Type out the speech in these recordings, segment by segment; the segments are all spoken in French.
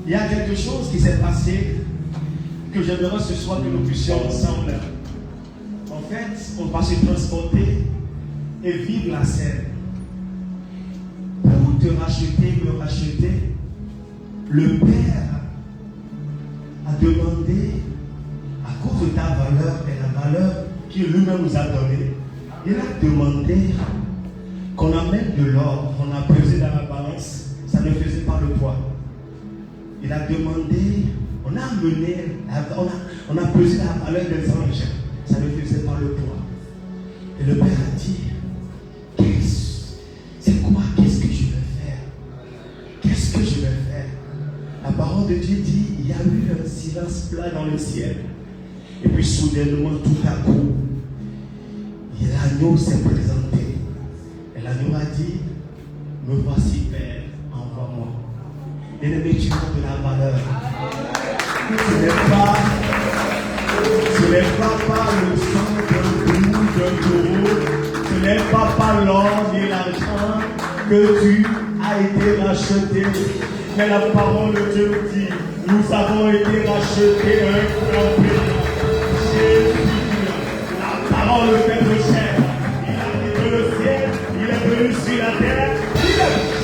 Il y a quelque chose qui s'est passé que j'aimerais ce soir que nous puissions ensemble. En fait, on va se transporter et vivre la scène. Pour te racheter, me racheter, le Père a demandé, à cause de ta valeur et la valeur qu'il lui-même nous a donnée, il a demandé qu'on amène de l'or, qu'on a pesé dans la balance, ça ne faisait pas le poids. Il a demandé, on a amené, on a pesé la valeur des anges, ça ne faisait pas le poids. Et le Père a dit, c'est quoi? Qu'est-ce que je vais faire? Qu'est-ce que je vais faire? La parole de Dieu dit, il y a eu un silence plat dans le ciel. Et puis soudainement, tout à coup, l'agneau s'est présenté. Et l'agneau a dit, me voici Père, envoie-moi. Bien-aimé, tu as de la valeur. Ce n'est pas par le sang d'un loup, d'un taureau, ce n'est pas par l'or ni l'argent que tu as été racheté. Mais la parole de Dieu dit, nous avons été rachetés un grand prix. Jésus, la parole fait de chair. Il a quitté le ciel, il est venu sur la terre.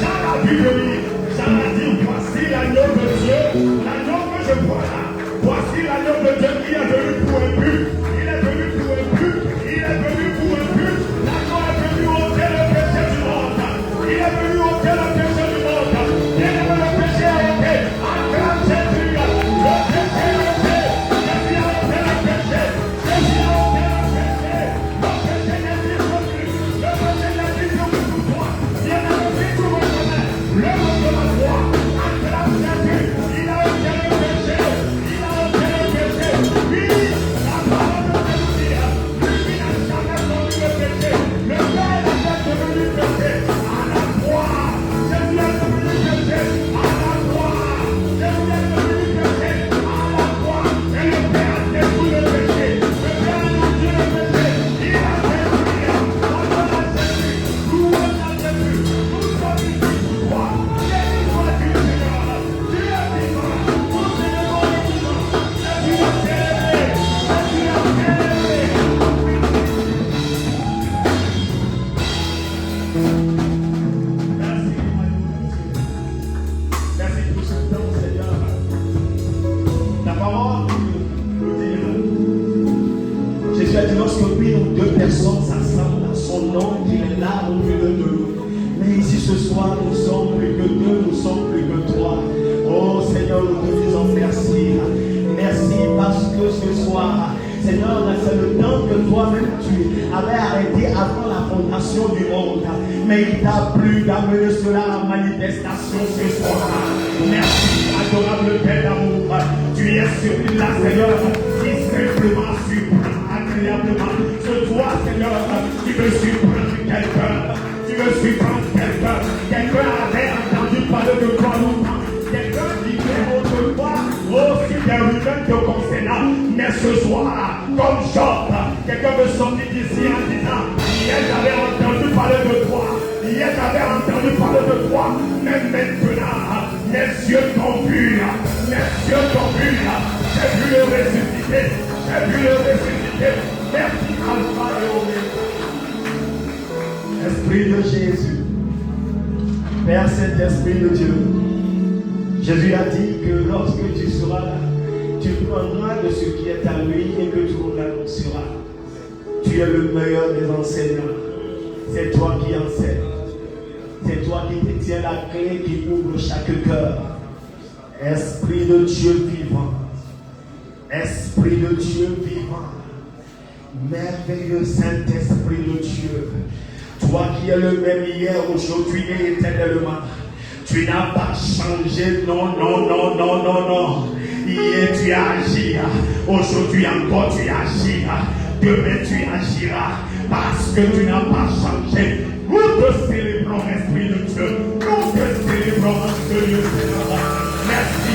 Jean a vu venir. Jean a dit, voici l'agneau de Dieu, l'agneau que je vois là. Voici l'agneau de Dieu qui est venu pour un but. Il est venu pour un but. Il est venu pour un but. L'agneau est venu ôter le péché du monde. Il est venu ôter le péché du monde. Il est venu le péché à ôter. Acclame Jésus. Le péché à ôter. Jésus a ôté le péché. Jésus a ôté le péché. Le péché n'est plus pour lui. Le péché n'est plus pour toi. Il y en a plus pour vous. Le monde de la foi. Acclame Jésus. Il a ôté le péché. Il a ôté le péché. Oui, la parole de Dieu dit, lui qui n'a jamais connu le péché, le Père est devenu péché à la croix. Jésus est devenu péché à la croix. Jésus est devenu péché à la croix. Et le Père a détruit le péché. Le Père a détruit le péché. Il a détruit. On a Jésus. Nous on a Jésus. Nous sommes ici pour toi. Béni sois-tu, Seigneur. Tu es vivant. Mon Seigneur est vivant. Jésus a célébré. Jésus a célébré. Merci, merci pour ce temps, Seigneur. La parole nous dit, Jésus a dit, lorsque lui ou deux personnes s'assemblent à son nom, qu'il est là au milieu de nous. Mais ici ce soir, nous sommes plus que deux, nous sommes plus que trois. Oh Seigneur, nous te disons merci. Merci parce que ce soir, Seigneur, c'est le temps que toi-même tu avais arrêté avant la fondation du monde. Mais il t'a plu d'amener cela en manifestation ce soir. Merci, adorable Père d'amour. Tu es sur là, Seigneur, si simplement surprend, agréablement. Ce toi, Seigneur, tu veux surprendre quelqu'un. Tu veux surprendre quelqu'un. Quelqu'un avait entendu parler de toi longtemps. Quelqu'un vivait autrefois aussi des rumeurs te concernant. Mais ce soir, comme Job, quelqu'un veut sortir d'ici en disant, hier j'avais entendu parler de toi. Hier j'avais entendu parler de toi. Mais maintenant, mes yeux t'ont vu. Mes yeux t'ont vu. J'ai vu le ressusciter. J'ai vu le ressusciter. Merci Alpha et Oméga. Esprit de Jésus. Père Saint-Esprit de Dieu. Jésus a dit que lorsque tu seras là, tu prendras de ce qui est à lui et que tu l'annonceras. Tu es le meilleur des enseignants. C'est toi qui enseignes. C'est toi qui détiens la clé qui ouvre chaque cœur. Esprit de Dieu vivant. Esprit de Dieu vivant. Merveilleux Saint-Esprit de Dieu. Toi qui es le même hier, aujourd'hui et éternellement. Tu n'as pas changé, non. Hier tu as agi, aujourd'hui encore tu agis, demain tu agiras, parce que tu n'as pas changé. Nous te célébrons, Esprit de Dieu, nous te célébrons, Dieu Seigneur. Merci.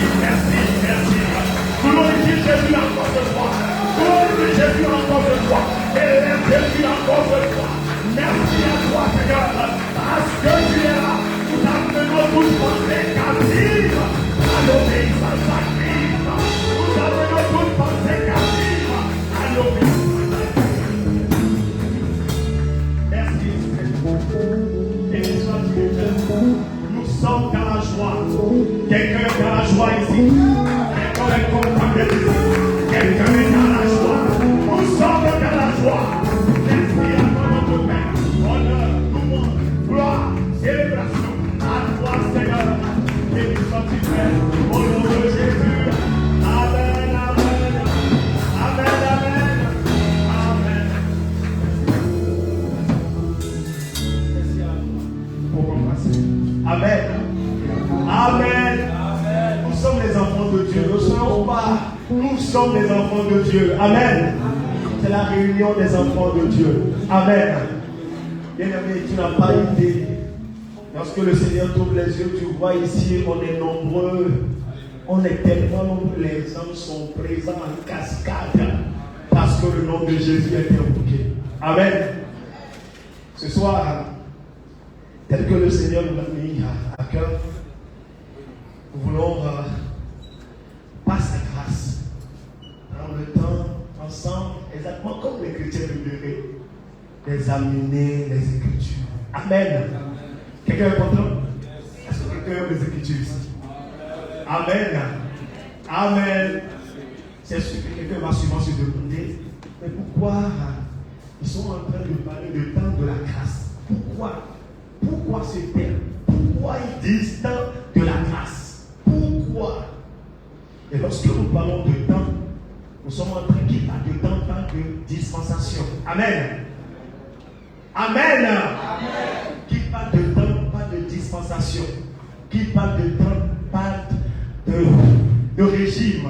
Glorifie Jésus encore ce soir, glorifie Jésus encore ce soir, élève Jésus encore ce soir. Merci à toi, Seigneur, parce que tu es là. Nous amenons toute pensée captive à l'obéissance. sommes dans la joie. Quelqu'un est dans la joie ici. Quelqu'un est content d'être ici. Quelqu'un est dans la joie. Nous sommes dans la joie. Merci à toi, notre Père. Honneur, louange, gloire, célébration. À toi, Seigneur. Et nous sommes fidèles. Au nom de Jésus. Amen, amen. Amen, amen. Amen. Merci à vous pour commencer. Amen. Amen. Amen. Nous sommes les enfants de Dieu. Ne soyons pas. Nous sommes les enfants de Dieu. Amen. C'est la réunion des enfants de Dieu. Amen. Bien-aimé, tu n'as pas idée. Lorsque le Seigneur t'ouvre les yeux, tu vois ici, on est nombreux. On est tellement nombreux. Les hommes sont présents en cascade. Parce que le nom de Jésus est invoqué. Amen. Ce soir, tel que le Seigneur nous l'a mis à cœur, nous voulons, par sa grâce, prendre le temps ensemble, exactement comme les chrétiens libérés, d'examiner les Écritures. Amen. Quelqu'un est content? Est-ce que quelqu'un aime les Écritures ici? Amen. Amen. C'est sûr que quelqu'un va souvent se demander, mais pourquoi ils sont en train de parler de temps de la grâce? Pourquoi ce terme? Pourquoi ils disent temps de la grâce? Pourquoi? Et lorsque nous parlons de temps, nous sommes en train de parler de temps, pas de dispensation. Amen. Amen. Amen. Qui parle de temps, pas de dispensation. Qui parle de temps, pas de régime.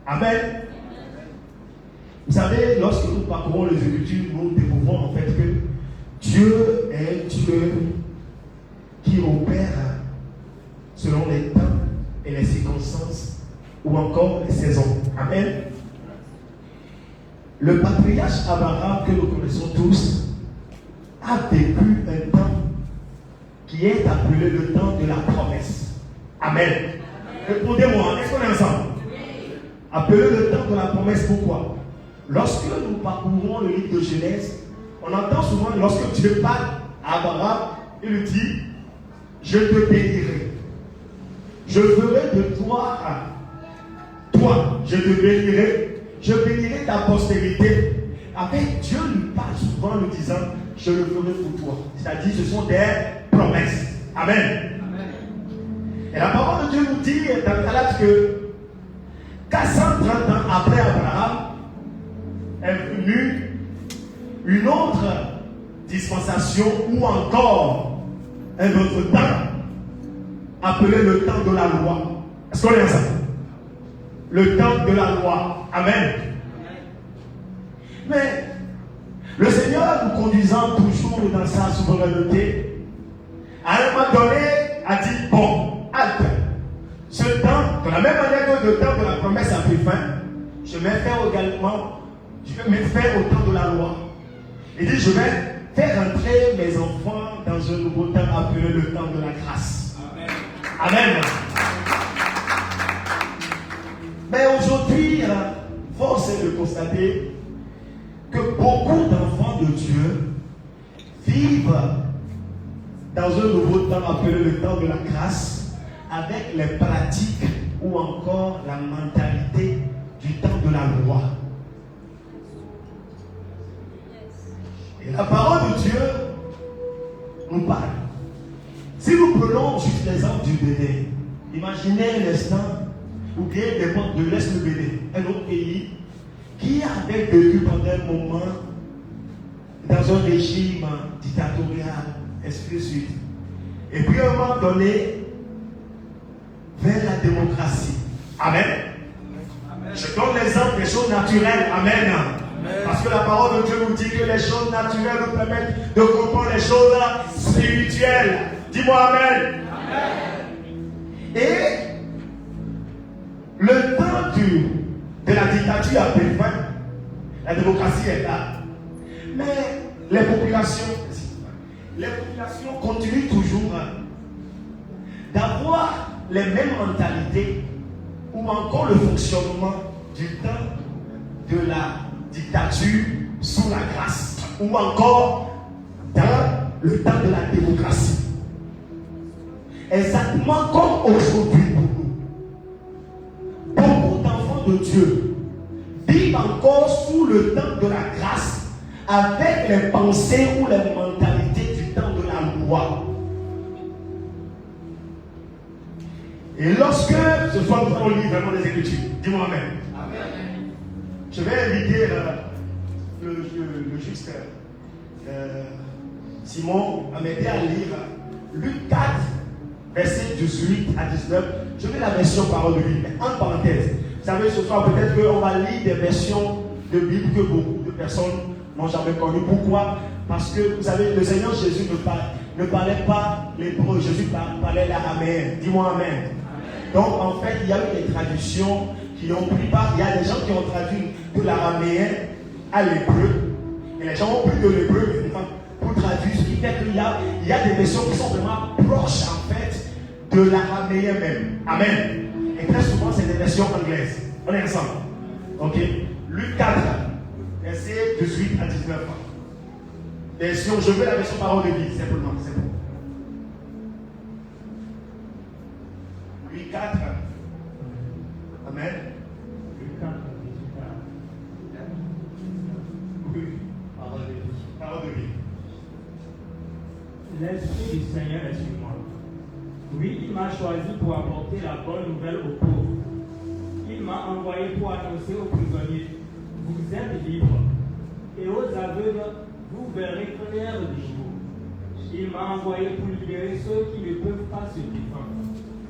Amen. Vous savez, lorsque nous parcourons les Écritures, nous découvrons en fait que Dieu est Dieu qui opère selon les temps et les circonstances ou encore les saisons. Amen. Le patriarche Abraham que nous connaissons tous a vécu un temps qui est appelé le temps de la promesse. Amen. Répondez-moi, est-ce qu'on est ensemble? Appelé le temps de la promesse, pourquoi? Lorsque nous parcourons le livre de Genèse, on entend souvent, lorsque Dieu parle à Abraham, il lui dit, je te bénirai. Je ferai de toi, je te bénirai, je bénirai ta postérité. Avec Dieu lui parle souvent en lui disant, je le ferai pour toi. C'est-à-dire, ce sont des promesses. Amen. Et la parole de Dieu nous dit dans Galates que 430 ans après Abraham est venue une autre dispensation ou encore un autre temps appelé le temps de la loi. Est-ce qu'on est ensemble? Le temps de la loi. Amen. Mais le Seigneur, nous conduisant toujours dans sa souveraineté, à un moment donné, a dit, bon, halte. Ce temps, de la même manière que le temps de la promesse a pris fin, je vais faire également, je vais me faire au temps de la loi. Il dit, je vais faire entrer mes enfants dans un nouveau temps appelé le temps de la grâce. Amen. Amen. Mais aujourd'hui, force est de constater que beaucoup d'enfants de Dieu vivent dans un nouveau temps appelé le temps de la grâce, avec les pratiques ou encore la mentalité du temps de la loi. Et la parole de Dieu nous parle. Si nous prenons juste l'exemple du Bénin, imaginez l'instant ou bien des membres de l'Est du Bénin, un autre pays qui avait vécu pendant un moment dans un régime dictatorial, ainsi de suite. Et puis à un moment donné, vers la démocratie. Amen. Amen. Je donne l'exemple des choses naturelles. Amen. Amen. Parce que la parole de Dieu nous dit que les choses naturelles nous permettent de comprendre les choses spirituelles. Dis-moi Amen. Amen. Et le temps de la dictature a pris fin. La démocratie est là. Mais les populations continuent toujours d'avoir les mêmes mentalités ou encore le fonctionnement du temps de la dictature sous la grâce ou encore dans le temps de la démocratie. exactement comme aujourd'hui pour nous. Beaucoup d'enfants de Dieu vivent encore sous le temps de la grâce avec les pensées ou les mentalités du temps de la loi. Et lorsque ce soir nous allons lire vraiment les Écritures, dis-moi Amen. Amen. Je vais inviter le juste Simon à m'aider à lire Luc 4, versets 18 à 19. Je mets la version parole de vie, mais en parenthèse. Vous savez, ce soir, peut-être qu'on va lire des versions de Bible que beaucoup de personnes n'ont jamais connues. Pourquoi? Parce que, vous savez, le Seigneur Jésus ne parlait pas l'hébreu, Jésus parlait l'araméen. Dis-moi Amen. Amen. Donc, en fait, il y a eu des traductions qui ont pris part. Il y a des gens qui ont traduit de l'araméen à l'hébreu. Et les gens ont pris de l'hébreu pour traduire, ce qui fait qu'il y a des versions qui sont vraiment proches, en fait, de l'araméen même. Amen. Et très souvent, c'est des versions anglaises. On est ensemble. Ok. Luc 4, verset 18 à 19. Version, je veux la version parole de vie, simplement. C'est bon. Luc 4. Amen. Luc 4, 18 à... Oui. Parole de vie. Parole de vie. L'Esprit du Seigneur est sur moi. Oui, il m'a choisi pour apporter la bonne nouvelle aux pauvres. Il m'a envoyé pour annoncer aux prisonniers, vous êtes libres. Et aux aveugles, vous verrez clair du jour. Il m'a envoyé pour libérer ceux qui ne peuvent pas se défendre.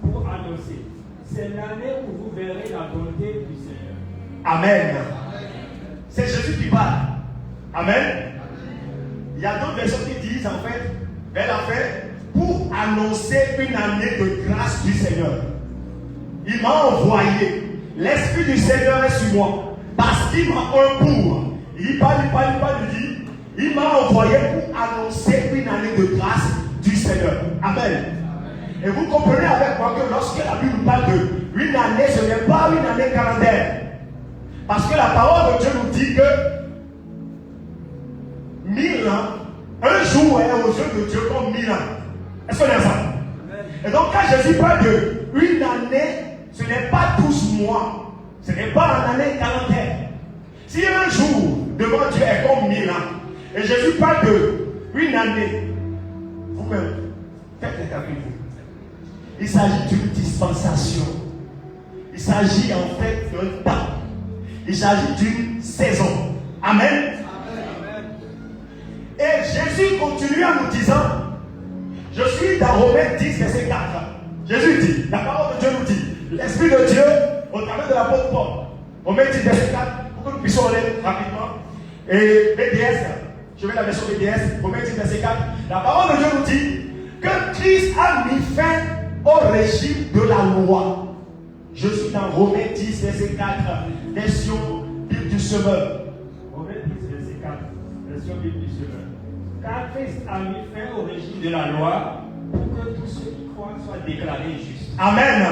Pour annoncer, c'est l'année où vous verrez la bonté du Seigneur. Amen. C'est Jésus qui parle. Amen. Il y a d'autres versions qui disent en fait, elle a fait pour annoncer une année de grâce du Seigneur. Il m'a envoyé. L'Esprit du Seigneur est sur moi. Parce qu'il m'a un pour. Il parle, il dit. Il m'a envoyé pour annoncer une année de grâce du Seigneur. Amen. Et vous comprenez avec moi que lorsque la Bible parle d'une année, ce n'est pas une année calendaire. Parce que la parole de Dieu nous dit que 1000 ans, un jour est aux yeux de Dieu comme 1000 ans. Est-ce qu'on est ensemble? Et donc quand Jésus parle d'une année, ce n'est pas 12 mois. Ce n'est pas une année calendaire. Si un jour devant Dieu est comme 1000 ans, et Jésus parle d'une année, vous-même, faites les calculs. Il s'agit d'une dispensation. Il s'agit en fait d'un temps. Il s'agit d'une saison. Amen. Amen. Et Jésus continue en nous disant, je suis dans Romains 10, verset 4. Jésus dit, la parole de Dieu nous dit, l'Esprit de Dieu, au travers de l'apôtre Paul, Romains 10, verset 4, pour que nous puissions aller rapidement. Et BDS, je vais la version BDS, Romains 10, verset 4. La parole de Dieu nous dit que Christ a mis fin au régime de la loi. Je suis dans Romains 10, verset 4, version Bible du Semeur. Romains 10, verset 4, version Bible du Semeur. Car Christ a mis fin au régime de la loi pour que tous ceux qui croient soient déclarés justes. Amen.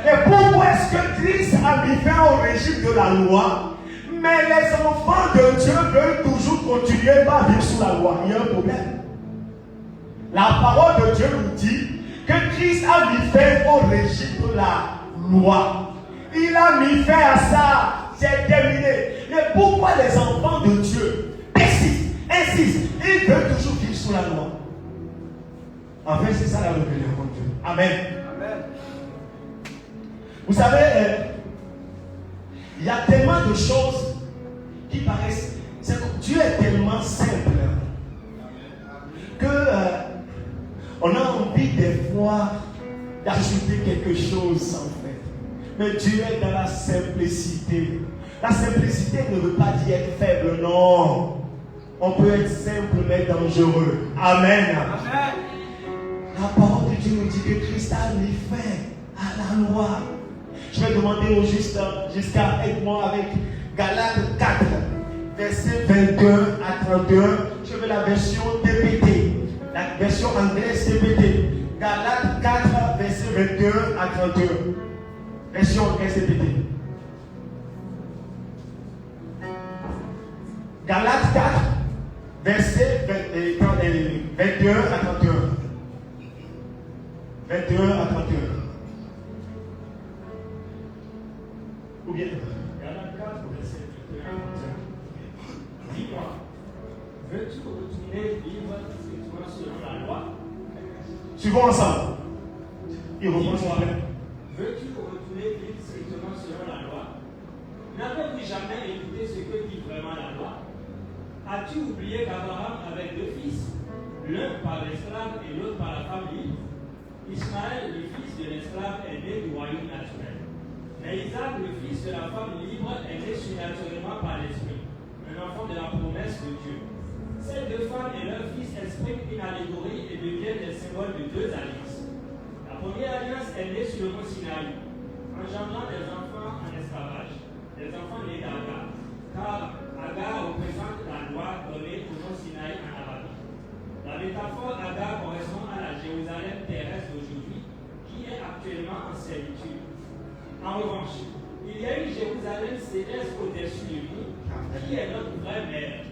Et pourquoi est-ce que Christ a mis fin au régime de la loi, mais les enfants de Dieu veulent toujours continuer à vivre sous la loi? Il y a un problème. La parole de Dieu nous dit que Christ a mis fin au régime de la loi. Il a mis fin à ça. C'est terminé. Mais pourquoi les enfants de Dieu insistent, ils veulent toujours vivre sous la loi? En fait, c'est ça la rébellion contre Dieu. Amen. Amen. Vous savez, il y a tellement de choses qui paraissent. Dieu est tellement simple que on a envie des fois d'ajouter quelque chose en fait. Mais Dieu est dans la simplicité. La simplicité ne veut pas dire être faible, non. On peut être simple mais dangereux. Amen. Amen. La parole de Dieu nous dit que Christ a mis fin à la loi. Je vais demander au juste jusqu'à aide-moi avec Galates 4, verset 21 à 31. Je veux la version TPT. La version anglaise TPT. Galates 4, verset 21 à 31. Version anglaise TPT. Galates 4, verset 21 à 31. 21 31 à 31. Ou bien Galates 4, verset 31 à 31. Dis-moi, veux-tu retourner vivre strictement selon la loi? Suivons ensemble. Il reprend son appel. Veux-tu retourner vivre strictement selon la loi? N'avez-vous jamais écouté ce que dit vraiment la loi? As-tu oublié qu'Abraham avait 2 fils, l'un par l'esclave et l'autre par la femme libre? Ismaël, le fils de l'esclave, est né du royaume naturel. Mais Isaac, le fils de la femme libre, est né surnaturellement par l'esprit, un enfant de la promesse de Dieu. Ces 2 femmes et leurs fils expriment une allégorie et deviennent des symboles de 2 alliances. La première alliance est née sur le mont Sinaï, engendrant des enfants en esclavage, des enfants nés d'Agar, car Agar représente la loi donnée au mont Sinaï en Arabie. La métaphore Agar correspond à la Jérusalem terrestre d'aujourd'hui, qui est actuellement en servitude. En revanche, il y a une Jérusalem céleste au-dessus de nous, qui est notre vraie mère.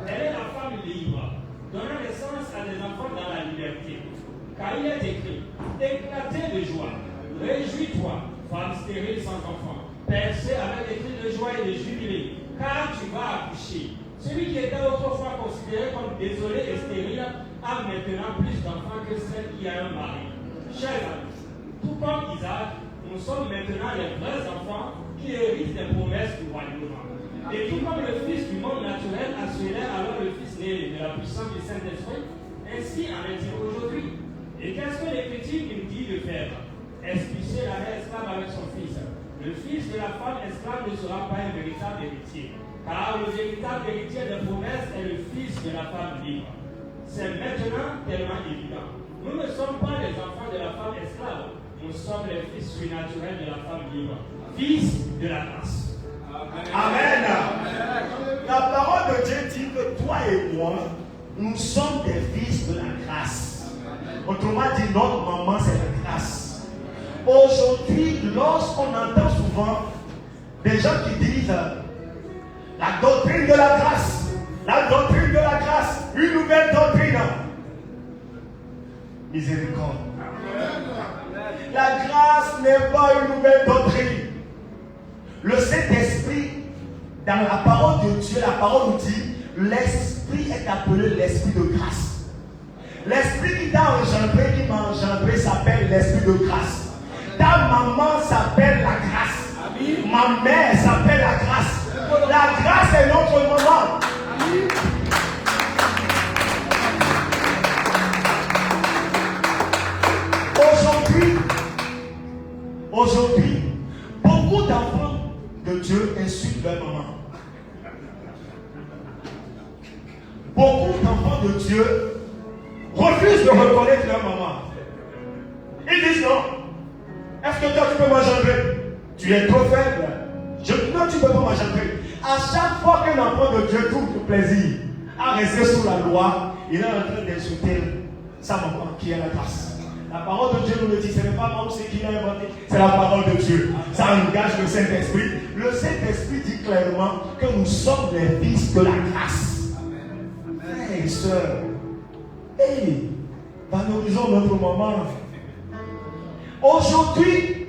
Elle est la femme libre, donnant naissance à des enfants dans la liberté. Car il est écrit, éclatez de joie, réjouis-toi, femme stérile sans enfant, percée avec des cris de joie et de jubilé, car tu vas accoucher. Celui qui était autrefois considéré comme désolé et stérile a maintenant plus d'enfants que celle qui a un mari. Chers amis, tout comme Isaac, nous sommes maintenant les vrais enfants qui héritent des promesses du royaume. Et tout comme le fils du monde naturel accélère alors le fils né de la puissance du Saint-Esprit, ainsi en est-il aujourd'hui. Et qu'est-ce que l'Écriture nous dit de faire? Expulser la mère esclave avec son fils. Le fils de la femme esclave ne sera pas un véritable héritier, car le véritable héritier des promesses est le fils de la femme libre. C'est maintenant tellement évident. Nous ne sommes pas les enfants de la femme esclave, nous sommes les fils surnaturels de la femme libre, fils de la grâce. Amen. La parole de Dieu dit que toi et moi, nous sommes des fils de la grâce. Autrement dit, notre maman, c'est la grâce. Aujourd'hui, lorsqu'on entend souvent des gens qui disent la doctrine de la grâce, la doctrine de la grâce, une nouvelle doctrine. Miséricorde. La grâce n'est pas une nouvelle doctrine. Le Saint-Esprit, dans la parole de Dieu, la parole nous dit, l'Esprit est appelé l'Esprit de grâce. L'Esprit qui t'a engendré, qui m'a engendré, s'appelle l'Esprit de grâce. Ta maman s'appelle la grâce. Amen. Ma mère s'appelle la grâce. La grâce est notre maman. Amen. Aujourd'hui, beaucoup d'enfants de Dieu insultent leur maman. Beaucoup d'enfants de Dieu refusent de reconnaître leur maman. Ils disent non. Est-ce que toi tu peux m'engendrer? Tu es trop faible. Non, tu ne peux pas m'engendrer. À chaque fois qu'un enfant de Dieu trouve du plaisir à rester sous la loi, il est en train d'insulter sa maman qui est la grâce. La parole de Dieu nous le dit, ce n'est pas moi qui l'a inventé, c'est la parole de Dieu. Ça engage le Saint-Esprit. Le Saint-Esprit dit clairement que nous sommes les fils de la grâce. Frères et sœurs, hey, valorisons notre maman. Aujourd'hui,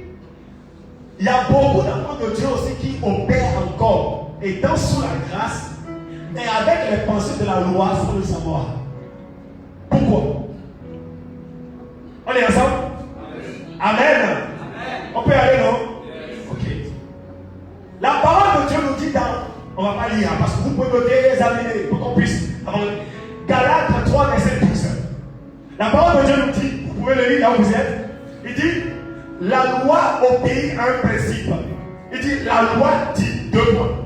il y a beaucoup d'enfants de Dieu aussi qui opèrent encore, étant sous la grâce, mais avec les pensées de la loi sans le savoir. Pourquoi? On est ensemble? Amen. Amen. On peut y aller, non? Yes. Ok. La parole de Dieu nous dit on ne va pas lire, parce que vous pouvez noter, examiner, pour qu'on puisse. Galates 3, verset 12. La parole de Dieu nous dit, vous pouvez le lire là où vous êtes. Il dit, la loi obéit à un principe. Il dit, la loi dit 2 points.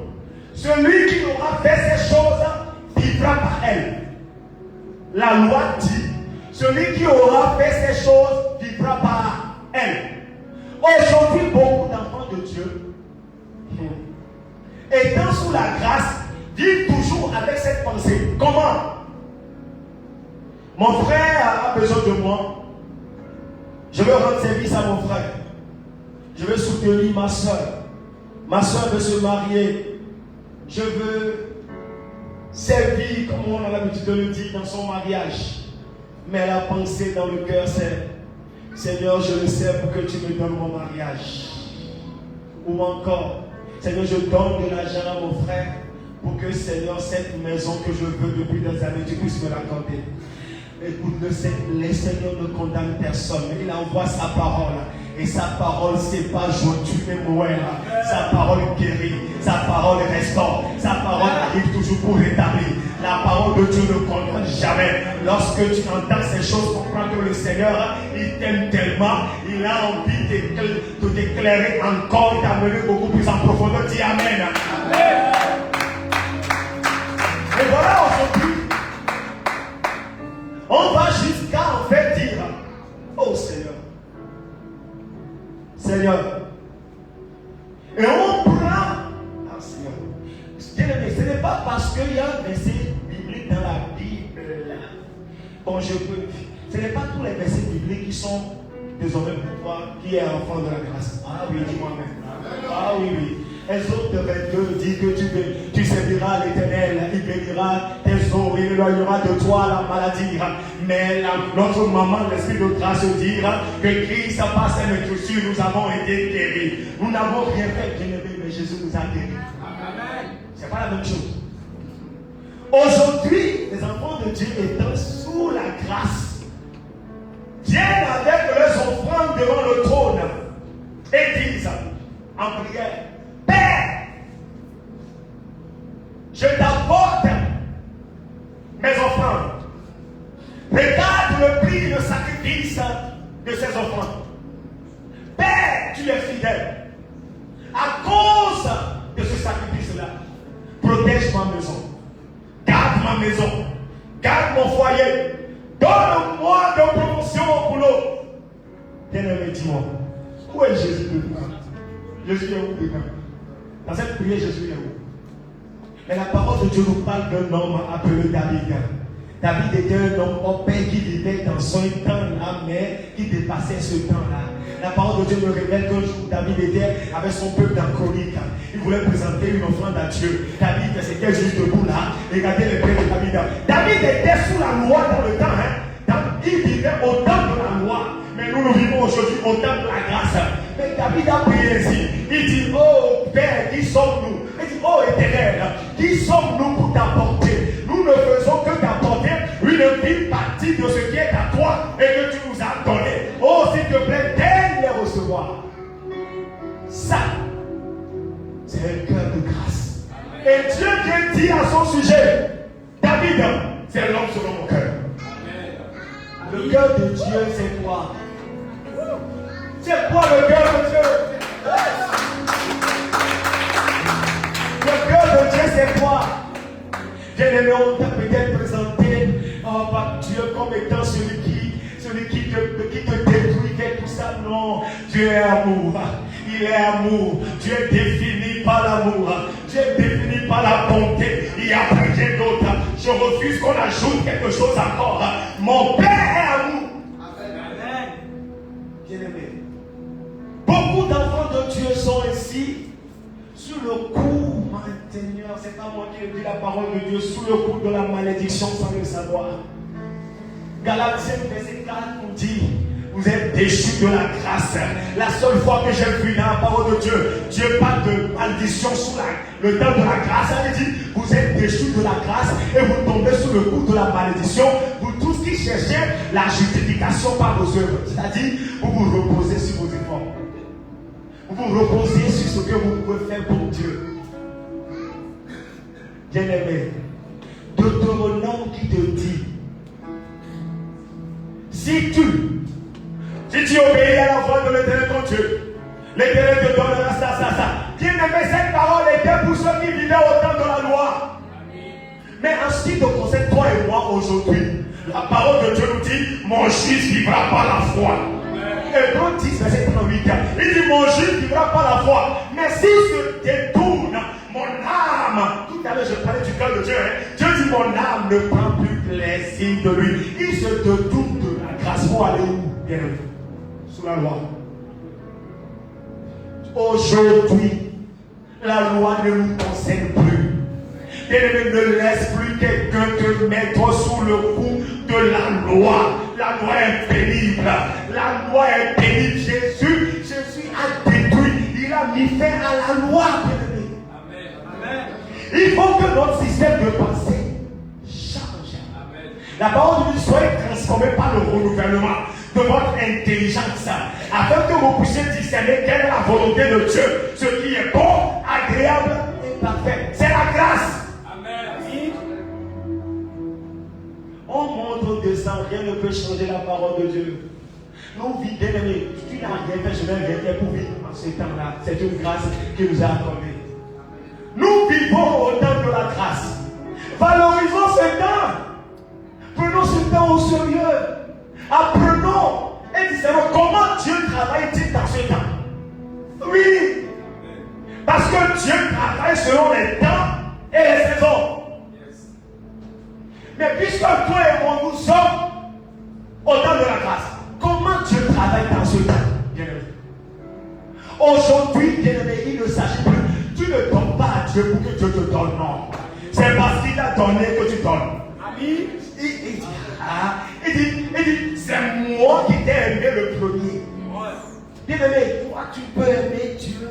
Celui qui aura fait ces choses vivra par elle. La loi dit, celui qui aura fait ces choses vivra par elle. Aujourd'hui, beaucoup d'enfants de Dieu, étant sous la grâce, vivent toujours avec cette pensée. Comment? Mon frère a besoin de moi. Je veux rendre service à mon frère. Je veux soutenir ma soeur. Ma soeur veut se marier. Je veux servir, comme on a l'habitude de le dire, dans son mariage. Mais la pensée dans le cœur, c'est Seigneur, je le sais pour que tu me donnes mon mariage. Ou encore, Seigneur, je donne de l'argent à mon frère pour que, Seigneur, cette maison que je veux depuis des années, tu puisses me l'accorder. Écoute, le Seigneur ne condamne personne. Il envoie sa parole. Et sa parole, c'est pas Jotu et Moël. Sa parole guérit. Sa parole restaure. Sa parole arrive toujours pour rétablir. La parole de Dieu ne condamne jamais. Lorsque tu entends ces choses, comprends que le Seigneur, il t'aime tellement. Il a envie de t'éclairer encore et d'amener beaucoup plus en profondeur. Dis Amen. Amen. Et voilà aujourd'hui. On va jusqu'à en fait dire, oh Seigneur, Seigneur, et on prend, ah Seigneur, ce n'est pas parce qu'il y a un verset biblique dans la Bible, bon ce n'est pas tous les versets bibliques qui sont désormais pour toi qui est enfant de la grâce. Ah oui, dis-moi même. Ah oui, oui. Exode 22 dit que tu serviras l'Éternel, il bénira tes os, il éloignera de toi la maladie. Mais notre maman, l'Esprit de grâce, dira que Christ par ses meurtrissures, nous avons été guéris. Nous n'avons rien fait, bien-aimé, mais Jésus nous a guéris. C'est pas la même chose. Aujourd'hui, les enfants de Dieu étant sous la grâce, viennent avec leurs offrandes devant le trône et disent en prière, Père, je t'apporte mes offrandes. Regarde le prix et le sacrifice de ces offrandes. Père, tu es fidèle. À cause de ce sacrifice-là, protège ma maison. Garde ma maison. Garde mon foyer. Donne-moi de promotion au boulot. Bien-aimé, dis-moi, où est Jésus de nous? Jésus est où dedans? Dans cette prière, Jésus est où? Mais la parole de Dieu nous parle d'un homme appelé David. David était un homme au père qui vivait dans un temps-là, mais qui dépassait ce temps-là. La parole de Dieu me révèle qu'un jour, David était avec son peuple dans chronique. Il voulait présenter une offrande à Dieu. David, c'était juste debout là. Regardez les pères de David. David était sous la loi dans le temps. Il vivait au temps de la loi. Mais nous vivons aujourd'hui au temps de la grâce. Mais David a prié ainsi. Il dit, oh Père, qui sommes-nous? Il dit, oh Éternel, qui sommes-nous pour t'apporter? Nous ne faisons que t'apporter une petite partie de ce qui est à toi et que tu nous as donné. Oh, s'il te plaît, daigne les recevoir. Ça, c'est un cœur de grâce. Et Dieu vient dire à son sujet, David, c'est l'homme selon mon cœur. Le cœur de Dieu, c'est quoi? C'est quoi le cœur de Dieu? Le cœur de Dieu, c'est quoi? Bien-aimé, on t'a peut-être présenté Dieu comme étant celui qui te détruit et tout ça. Non, Dieu est amour. Il est amour. Dieu est défini par l'amour. Dieu est défini par la bonté. Il n'y a plus rien d'autre. Je refuse qu'on ajoute quelque chose encore. Mon Père est amour. Amen. Bien-aimé, beaucoup d'enfants de Dieu sont ici sous le coup, Seigneur, c'est pas moi qui ai dit la parole de Dieu, sous le coup de la malédiction sans le savoir. Galatiens verset 4 nous dit, vous êtes déchus de la grâce. La seule fois que j'ai vu dans la parole de Dieu, Dieu parle de malédiction sous le temps de la grâce. Il dit, vous êtes déchus de la grâce et vous tombez sous le coup de la malédiction. Vous tous qui cherchez la justification par vos œuvres. C'est-à-dire, vous vous reposez sur vos efforts. Vous vous reposez sur ce que vous pouvez faire pour Dieu. Bien-aimé, Deutéronome qui te dit, si tu obéis à la voix de l'Éternel ton Dieu, l'Éternel te donnera ça. Bien-aimé, cette parole était pour ceux qui vivaient au temps de la loi. Mais en ce qui te concerne, toi et moi aujourd'hui, la parole de Dieu nous dit, mon juste vivra par la foi. Hébreux 10, verset 38, il dit, mon juste vivra par la foi. Mais s'il se détourne, mon âme, tout à l'heure je parlais du cœur de Dieu, Dieu dit, mon âme ne prend plus plaisir de lui. Il se détourne de la grâce pour aller où? Bien, sous la loi. Aujourd'hui, la loi ne nous concerne plus. Bien-aimé, ne laisse plus quelqu'un te mettre sous le coup de la loi. La loi est pénible. La loi est pénible. Jésus a détruit. Il a mis fin à la loi. Amen. Il faut que notre système de pensée change. Amen. La parole de Dieu soit transformée par le renouvellement de votre intelligence, afin que vous puissiez discerner quelle est la volonté de Dieu, ce qui est bon, agréable et parfait. C'est la grâce. Amen. On monte, on descend, rien ne peut changer la parole de Dieu. Nous vivons, bien aimés, tu n'as rien fait, je n'ai rien fait pour vivre en ce temps-là. C'est une grâce qui nous a accordée. Nous vivons au temps de la grâce. Valorisons ce temps. Prenons ce temps au sérieux. Apprenons et disons comment Dieu travaille-t-il dans ce temps. Oui. Parce que Dieu travaille selon les temps et les saisons. Mais puisque toi et moi nous sommes au temps de la grâce, comment Dieu travaille dans ce temps, bien-aimé? Aujourd'hui, bien-aimé, il ne s'agit plus. Tu ne donnes pas à Dieu pour que Dieu te donne, non. C'est parce qu'il t'a donné que tu donnes. Amen. Il dit, c'est moi qui t'ai aimé le premier. Bien-aimé, toi tu peux aimer Dieu.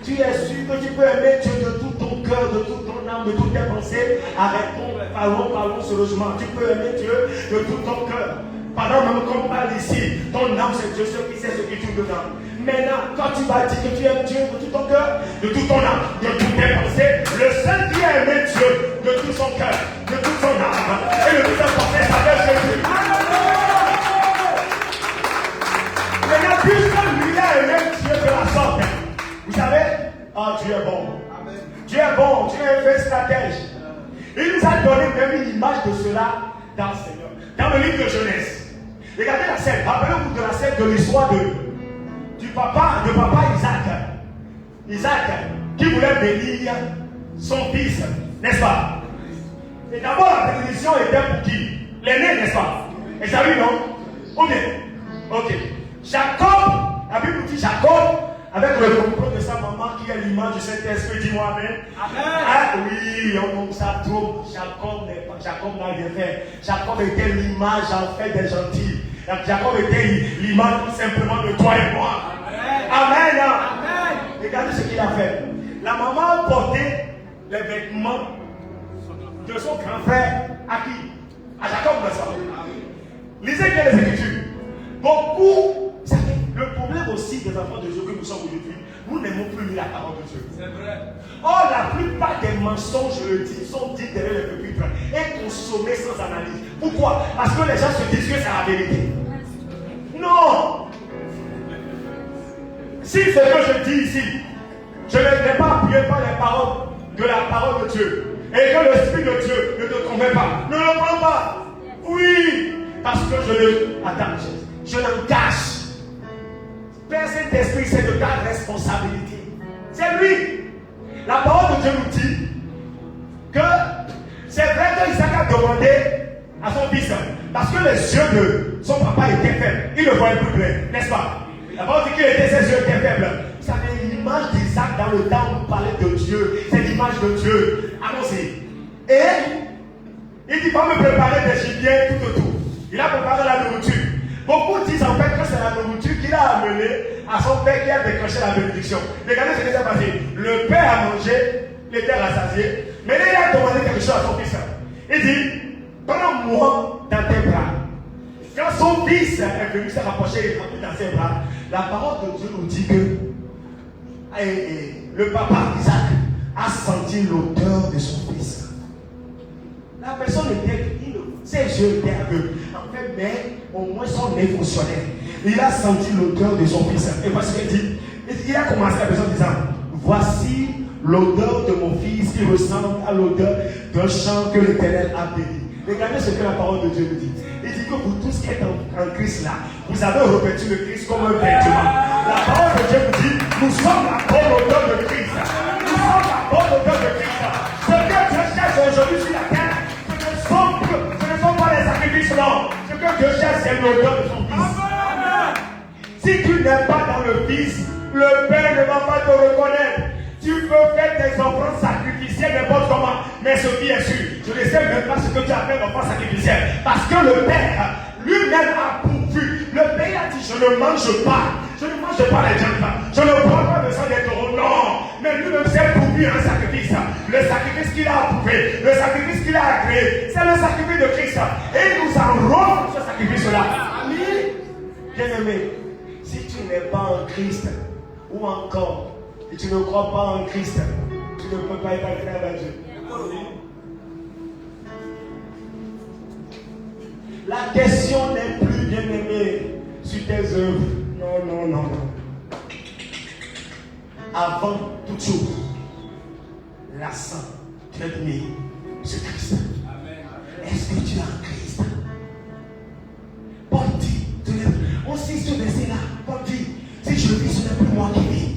Tu es sûr que tu peux aimer Dieu de tout ton cœur, de toute ton âme, de toutes tes pensées. Arrêtons, parlons sérieusement. Tu peux aimer Dieu de tout ton cœur. Pendant même qu'on parle ici, ton âme c'est Dieu, ce qui sait ce qui tourne dedans. Maintenant, quand tu vas dire que tu aimes Dieu de tout ton cœur, de toute ton âme, de toutes tes pensées, le seul qui a aimé Dieu de tout son cœur, de toute son âme et de toute sa pensée, s'appelle Jésus. Maintenant, puisque lui a aimé Dieu de la sorte, vous savez, Dieu est bon. Amen. Dieu est bon, Dieu est un vrai stratège. Il nous a donné même une image de cela dans le Seigneur. Dans le livre de Genèse. Regardez la scène. Rappelez-vous de la scène de l'histoire de papa Isaac. Isaac qui voulait bénir son fils, n'est-ce pas? Et d'abord la bénédiction était pour qui? L'aîné, n'est-ce pas? Et ça lui, non? Ou bien? Ok. Jacob, la Bible dit Jacob, avec le complot de sa maman qui est l'image de cet esprit, dis-moi amen. Amen. Ah oui, on montre ça trop. Jacob n'a rien fait. Jacob était l'image en fait des gentils. Jacob était l'image tout simplement de toi et moi. Amen. Amen. Amen. Regardez ce qu'il a fait. La maman a porté les vêtements de son grand frère à qui? À Jacob, n'est-ce pas? Lisez bien les Écritures. Beaucoup, vous savez, le problème aussi des enfants de Dieu que nous sommes aujourd'hui, nous n'aimons plus lire la parole de Dieu. C'est vrai. Or, la plupart des mensonges, je le dis, sont dits derrière les pupitres et consommés sans analyse. Pourquoi? Parce que les gens se disent que c'est la vérité. Non! Si ce que je dis ici, je ne l'ai pas appuyé par les paroles de la parole de Dieu et que l'Esprit de Dieu ne te convainc pas, ne le prends pas. Oui! Parce que je l'engage. Père Saint-Esprit, c'est de ta responsabilité. C'est lui. La parole de Dieu nous dit que c'est vrai qu'Isaac a demandé à son fils, parce que les yeux de son papa étaient faibles, il ne voyait plus clair, n'est-ce pas? La parole dit que ses yeux étaient faibles. Vous savez, l'image d'Isaac dans le temps où on parlait de Dieu, c'est l'image de Dieu. Allons-y. Et il dit, va me préparer des gibiers tout autour. Il a préparé la nourriture. Beaucoup disent en fait que c'est la nourriture qu'il a amenée à son père qui a déclenché la bénédiction. Regardez ce qui s'est passé. Le père a mangé, il était rassasié. Mais là, il a demandé quelque chose à son fils. Il dit, prends-moi dans tes bras. Quand son fils est venu se rapprocher et rentrer dans ses bras, la parole de Dieu nous dit que le papa Isaac a senti l'odeur de son fils. La personne était, ses yeux étaient aveugles. En fait, mais au moins son nez fonctionnait. Il a senti l'odeur de son fils. Et voici ce qu'il dit. Il a commencé la personne en disant, voici l'odeur de mon fils qui ressemble à l'odeur d'un champ que l'Éternel a béni. Regardez ce que la parole de Dieu nous dit. Il dit que vous tous qui êtes en Christ là, vous avez revêtu le Christ comme un vêtement. La parole de Dieu nous dit, nous sommes la bonne odeur de Christ. Nous sommes la bonne odeur de Christ. Ce que Dieu cherche aujourd'hui sur la terre, ce ne sont pas les sacrifices, non. Ce que Dieu cherche, c'est l'odeur de son Fils. Si tu n'es pas dans le Fils, le Père ne va pas te reconnaître. Tu peux faire des offrandes sacrificielles n'importe comment, mais ce qui est sûr, Je ne sais même pas ce que tu appelles l'enfant sacrificiel. Parce que le Père lui-même a pourvu. Le Père a dit, je ne mange pas. Je ne mange pas les jambes. Je ne prends pas le sang des taureaux. Non. Mais lui-même s'est pourvu un sacrifice. Le sacrifice qu'il a approuvé. Le sacrifice qu'il a créé. C'est le sacrifice de Christ. Et il nous enrôle ce sacrifice-là. Bien-aimé, si tu n'es pas en Christ, ou encore, et tu ne crois pas en Christ, tu ne peux pas être agréable à Dieu. La question n'est plus, bien-aimé, sur tes œuvres. Non, non, non, non. Avant toute chose, l'accent, tu es mis sur Christ. Est-ce que tu es en Christ? Paul dit, on sait ce verset-là. Paul dit, si je vis, ce n'est plus moi qui vis,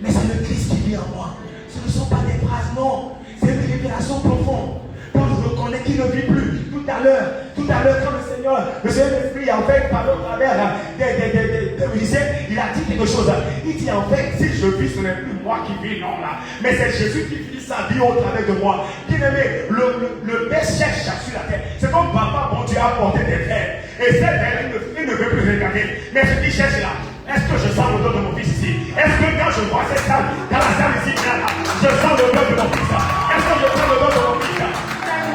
mais c'est le Christ qui vit en moi. Ce ne sont pas des phrases, non. C'est une révélation profonde. Paul reconnaît qu'il ne vit plus. Tout à l'heure, quand le Seigneur l'Esprit, en fait, par le travers des musiciens, il a dit quelque chose. Il dit, en fait, si je vis, ce n'est plus moi qui vis, non, là. Mais c'est Jésus qui vit sa vie au travers de moi. Bien-aimé, le Père cherche sur la terre. C'est comme papa, bon Dieu, a apporté des verres. Et ces verres, il ne veut plus regarder. Mais ce qu'il cherche là, est-ce que je sens l'odeur de mon fils ici? Est-ce que quand je vois cette salle, dans la salle ici, là, je sens l'odeur de mon fils? Est-ce que je sens l'odeur de mon fils?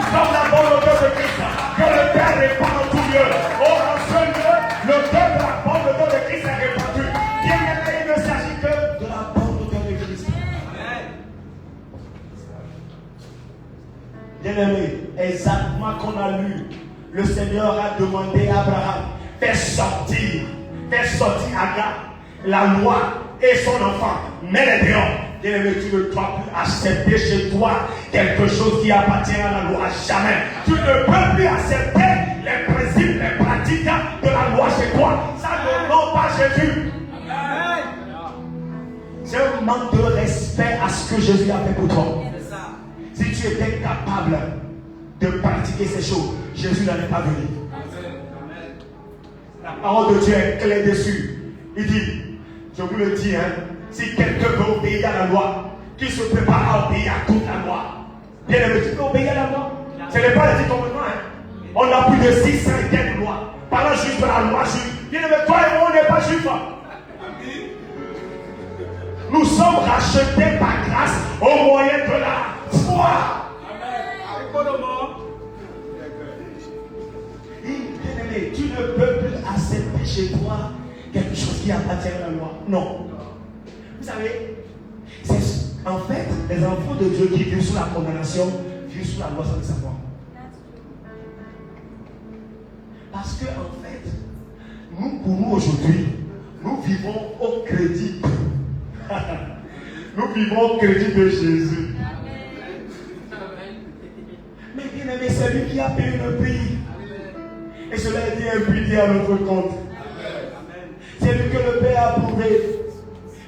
Comme la bonne odeur de Christ, que le Père répand en tout lieu. Oh, en ce lieu, l'odeur de la bonne odeur de Christ est répandue. Bien aimé, il ne s'agit que de la bonne odeur de Christ. Bien aimé, exactement qu'on a lu, le Seigneur a demandé à Abraham, fais sortir Agar, la loi et son enfant, mets-les dehors. Bien-aimé, tu ne dois plus accepter chez toi quelque chose qui appartient à la loi. Jamais. Tu ne peux plus accepter les principes, les pratiques de la loi chez toi. Ça ne rend pas Jésus. C'est un manque de respect à ce que Jésus a fait pour toi. Si tu étais capable de pratiquer ces choses, Jésus n'allait pas venir. La parole de Dieu est claire dessus. Il dit, je vous le dis, si quelqu'un veut obéir à la loi, qu'il se prépare à obéir à toute la loi. Bien aimé, tu peux obéir à la loi. Ce n'est pas les 10 commandements. On a plus de 600 et quelques lois. Parlant juste de la loi juive. Bien aimé, toi et moi, on n'est pas juifs. Nous sommes rachetés par grâce au moyen de la foi. Bien aimé, tu ne peux plus accepter chez toi quelque chose qui appartient à la loi. Non. Vous savez, c'est en fait les enfants de Dieu qui vivent sous la condamnation, vivent sous la loi sans le savoir. Parce que en fait, pour nous aujourd'hui, nous vivons au crédit. Nous vivons au crédit de Jésus. Mais bien aimé, c'est lui qui a payé le prix. Et cela a été imputé à notre compte. C'est lui que le Père a approuvé.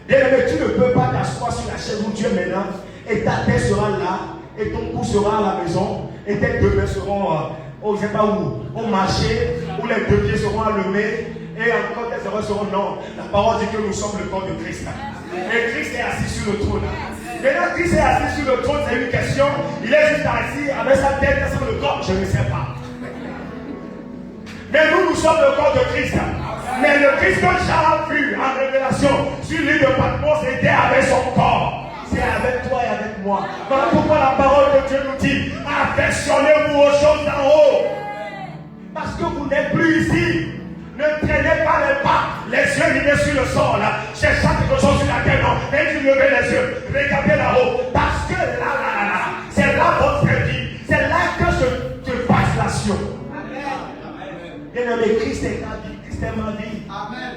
Bien-aimé, tu ne peux pas t'asseoir sur la chaise où tu es maintenant, et ta tête sera là, et ton cou sera à la maison, et tes deux mains seront, je ne sais pas où, au marché, où les deux pieds seront allumés, et encore tes oreilles seront non. La parole dit que nous sommes le corps de Christ. Et Christ est assis sur le trône. Maintenant, Christ est assis sur le trône, c'est une question. Il est juste assis avec sa tête sur le corps, je ne sais pas. Mais nous sommes le corps de Christ. Mais le Christ que Jean a vu en révélation sur l'île de Patmos était avec son corps. C'est avec toi et avec moi. Voilà pourquoi la parole de Dieu nous dit, affectionnez-vous aux choses d'en haut. Parce que vous n'êtes plus ici. Ne traînez pas les pas, les yeux rivés sur le sol. Cherchez quelque chose sur la terre, non. Et tu levez les yeux, regardez là-haut. Parce que là, c'est là votre vie. C'est là que se passe l'action. Bien aimé, Christ est ma vie. Christ est ma vie. Amen.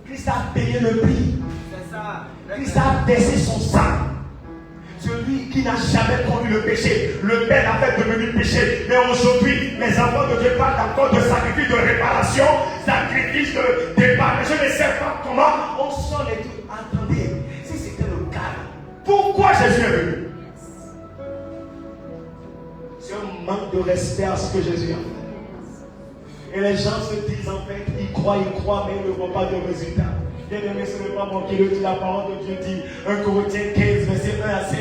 Christ a payé le prix. C'est ça. Christ a versé son sang. Celui qui n'a jamais connu le péché, le Père l'a fait devenir péché. Mais aujourd'hui, mes enfants de Dieu parlent encore de sacrifice de réparation, sacrifice de départ. Mais je ne sais pas comment on sent les trucs. Attendez, si c'était le cas, pourquoi Jésus est venu? C'est un manque de respect à ce que Jésus a fait. Et les gens se disent en fait, ils croient, mais ils ne voient pas de résultat. Bien aimé, ce n'est pas moi qui le dis, la parole de Dieu dit, 1 Corinthiens 15, verset 1 à 5.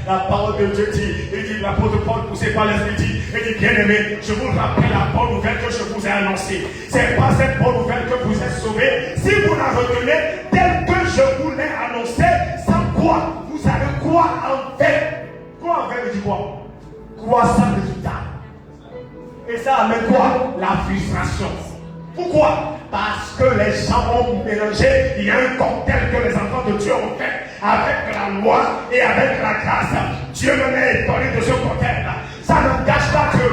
La parole de Dieu dit, il dit, l'apôtre Paul poussé par l'Esprit dit, il dit, bien-aimé, je vous rappelle la bonne nouvelle que je vous ai annoncée. C'est pas cette bonne nouvelle que vous êtes sauvés. Si vous la retenez telle que je vous l'ai annoncée, sans quoi vous allez quoi en fait? Quoi en fait, dit quoi? Quoi sans résultat? Et ça amène quoi? La frustration. Pourquoi? Parce que les gens ont mélangé, il y a un cocktail que les enfants de Dieu ont fait avec la loi et avec la grâce. Dieu me met étonné de ce cocktail-là. Ça n'engage pas Dieu.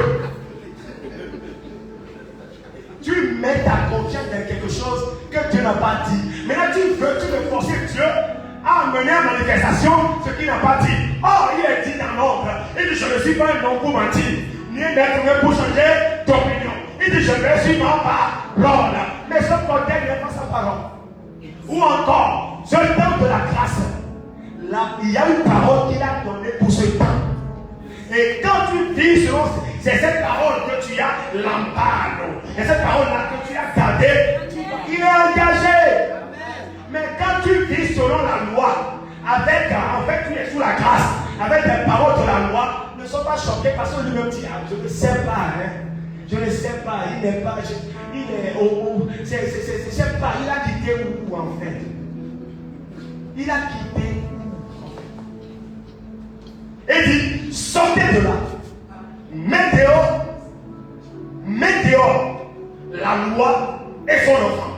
Tu mets ta confiance dans quelque chose que Dieu n'a pas dit. Maintenant tu veux forcer Dieu à mener en manifestation ce qu'il n'a pas dit. Or, il est dit dans l'ordre. Il dit, je ne suis pas un homme pour mentir, ni un être humain pour changer d'opinion. Il dit, je vais suivre ma parole. Mais ce cocktail n'est pas sa parole. Ou encore, ce temps de la grâce, là, il y a une parole qu'il a donnée pour ce temps. Et quand tu vis selon, c'est cette parole que tu as l'embargo. Et cette parole-là que tu as gardée, il est engagé. Mais quand tu vis selon la loi, avec, en fait, tu es sous la grâce, avec les paroles de la loi, ne sois pas choqués parce que lui-même dit, ah, je ne sais pas, hein. Je ne sais pas, il n'est pas, il est au, je ne sais pas, il a quitté où en fait? Il a quitté où? Il dit, sortez de là, mets dehors la loi et son enfant.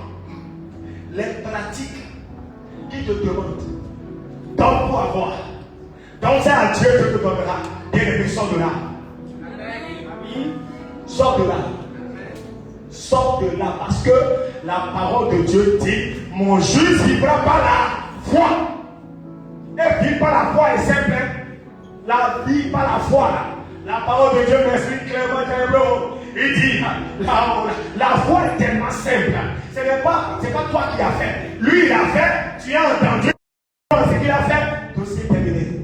Les pratiques qui te demandent, donne pour avoir, donc c'est à Dieu que te donnera, bien-aimé, sors de là. Sors de là. Sors de là parce que la parole de Dieu dit, mon juste vivra par la foi. Et vivre par la foi est simple. La vie par la foi. La parole de Dieu m'explique clairement. Il dit, la foi est tellement simple. Ce n'est pas toi qui as fait. Lui, il a fait, tu as entendu ce qu'il a fait, dossier terminé.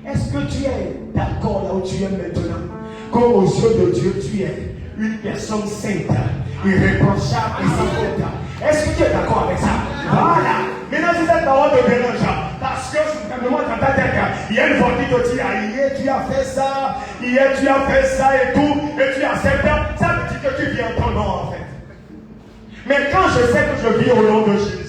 Est-ce que tu es d'accord là où tu es maintenant? Comme aux yeux de Dieu, tu es une personne sainte, irréprochable et sans faute. Est-ce que tu es d'accord avec ça? Voilà. Maintenant, si cette parole te dérange, parce que simplement dans ta tête, il y a une voix qui te dit, ah, hier tu as fait ça, hier tu as fait ça et tout, et tu acceptes, ça veut dire que tu vis en ton nom en fait. Mais quand je sais que je vis au nom de Jésus,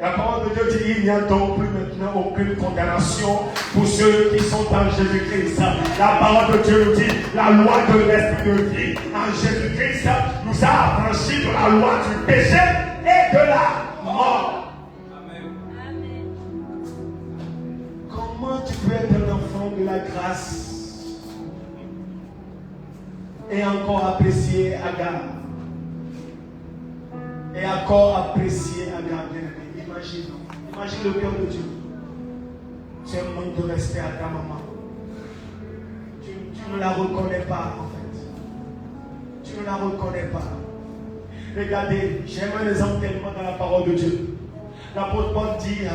la parole de Dieu dit, il n'y a donc plus maintenant aucune condamnation pour ceux qui sont en Jésus-Christ. La parole de Dieu nous dit, la loi de l'esprit de vie en Jésus-Christ nous a affranchis de la loi du péché et de la mort. Amen. Comment tu peux être un enfant de la grâce et encore apprécier Agar? Et encore apprécier Agar, bien-aimé. Imagine le cœur de Dieu. Tu es un manque de respect à ta maman. Tu ne la reconnais pas en fait. Tu ne la reconnais pas. Regardez, j'aime un exemple tellement dans la parole de Dieu. L'apôtre Paul dit,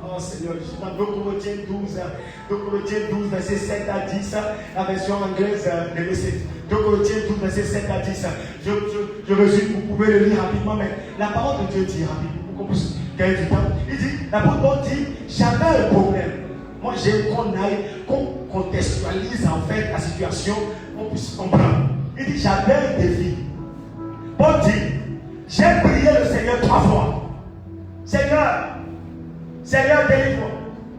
oh Seigneur, dans 2 Corinthiens 12, verset 7 à 10, la version anglaise de verset 2 Corinthiens 12, verset 7 à 10. Je résume, vous pouvez le lire rapidement, mais la parole de Dieu dit rapidement, pour qu'on puisse gagner du temps. Il dit, l'apôtre Paul dit, j'avais un problème. Moi, j'aime qu'on contextualise en fait la situation, qu'on puisse comprendre. Il dit, j'avais un défi. Paul dit, j'ai prié le Seigneur 3 fois. Seigneur, délivre-moi.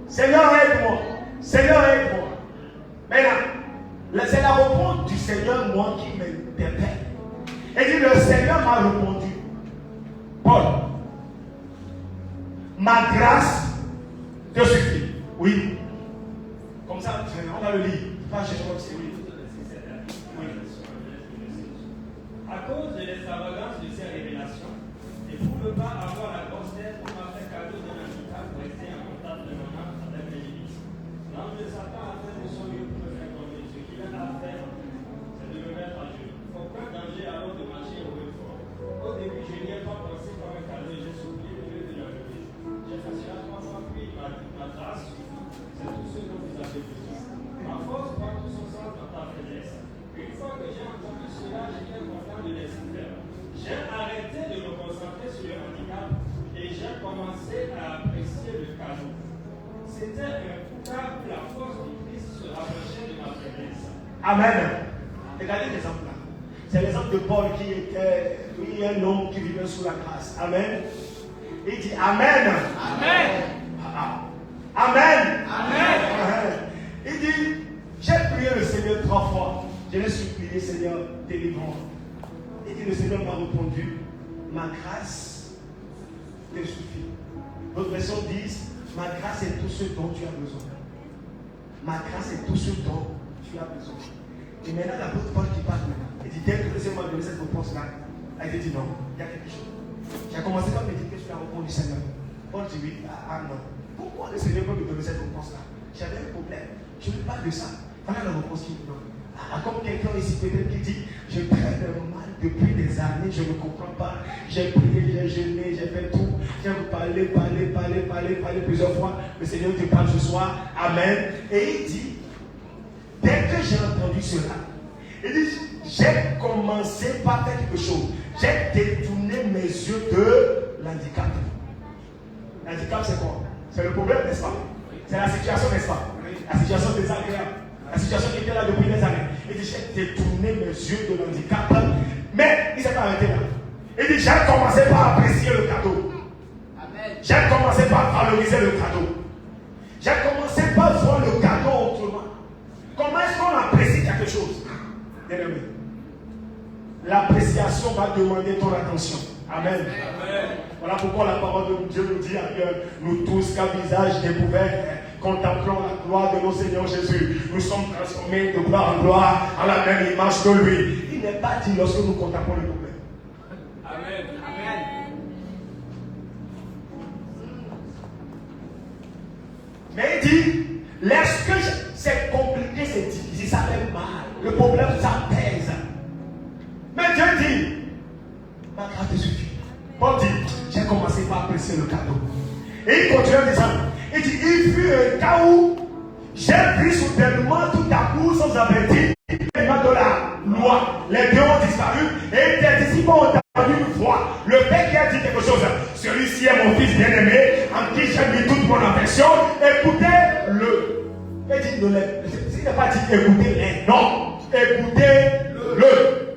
Seigneur, aide-moi. Seigneur, aide-moi. Maintenant, c'est la réponse du Seigneur, moi, qui m'interpelle. Il dit, le Seigneur m'a répondu, Paul, ma grâce te suffit. Oui. Comme ça, on va le lire. Pas chez moi, c'est oui. À cause de l'extravagance de ces révélations, et pour ne pas avoir la grosse tête, on m'a fait cadeau d'un handicap pour rester en contact permanent avec l'Église. L'ange de Satan a fait de son mieux pour me faire tomber. Ce qu'il a à faire, c'est de me mettre à genoux. Aucun danger alors de marcher au fort. Au début, je n'y ai pas pensé comme un cadeau, j'ai supplié le lieu de la lever. J'ai fait cela 3 fois, puis ma grâce suffit. C'est tout ce dont vous avez besoin. Ma force prend tout son sens dans ta faiblesse. Une fois que j'ai entendu cela, j'étais content de laisser faire. J'ai arrêté de me concentrer sur le handicap et j'ai commencé à apprécier le cadeau. C'était un cas où la force du Christ se rapprochait de ma faiblesse. Amen. Regardez l'exemple là. C'est l'exemple de Paul qui était, lui, un homme qui vivait sous la grâce. Amen. Il dit Amen. Amen. Amen. Amen. Il dit, j'ai prié le Seigneur 3 fois. Je l'ai supplié, Seigneur, délivrant. Il dit, le Seigneur m'a répondu, ma grâce te suffit. D'autres versions disent, ma grâce est tout ce dont tu as besoin. Ma grâce est tout ce dont tu as besoin. Et maintenant, l'apôtre Paul qui parle maintenant. Il dit, dès que le Seigneur m'a donné cette réponse-là, il dit non, il y a quelque chose. J'ai commencé par me dire que je suis la réponse du Seigneur. Paul dit oui, non. Pourquoi le Seigneur peut me donner cette réponse-là? J'avais un problème. Je ne parle de ça. Voilà la réponse qu'il me donne. Comme quelqu'un ici peut-être qui dit, je traîne mal depuis des années, je ne comprends pas. J'ai prié, j'ai jeûné, j'ai fait tout. J'ai parlé plusieurs fois. Le Seigneur te parle ce soir. Amen. Et il dit, dès que j'ai entendu cela, il dit, j'ai commencé par faire quelque chose. J'ai détourné mes yeux de l'handicap. L'handicap, c'est quoi? C'est le problème, n'est-ce pas? C'est la situation, n'est-ce pas? La situation désagréable. La situation qui était là depuis des années. Il dit, j'ai détourné mes yeux de l'handicap. Mais il ne s'est pas arrêté là. Il dit, j'ai commencé par apprécier le cadeau. J'ai commencé par valoriser le cadeau. J'ai commencé par voir le cadeau autrement. Comment est-ce qu'on apprécie quelque chose? Bien-aimé, l'appréciation va demander ton attention. Amen. Amen. Voilà pourquoi la parole de Dieu nous dit nous tous qu'à visage découvert, contemplons la gloire de notre Seigneur Jésus. Nous sommes transformés de gloire en gloire en la même image que lui. Il n'est pas dit lorsque nous contemplons le problème. Amen. Amen. Mais il dit, lorsque c'est compliqué, c'est difficile, ça fait mal. Le problème, ça pèse. Mais Dieu dit, ma grâce te suffit. Paul dit, j'ai commencé par apprécier le cadeau. Et il continue en disant, il dit, il fut un cas où j'ai pris soudainement tout à coup sans avertir de la loi. Les deux ont disparu et des disciples ont entendu une voix. Le Père qui a dit quelque chose, celui-ci est mon fils bien-aimé, en qui j'ai mis toute mon affection, écoutez-le. Il dit, il n'a pas dit écoutez-les, non, écoutez-le.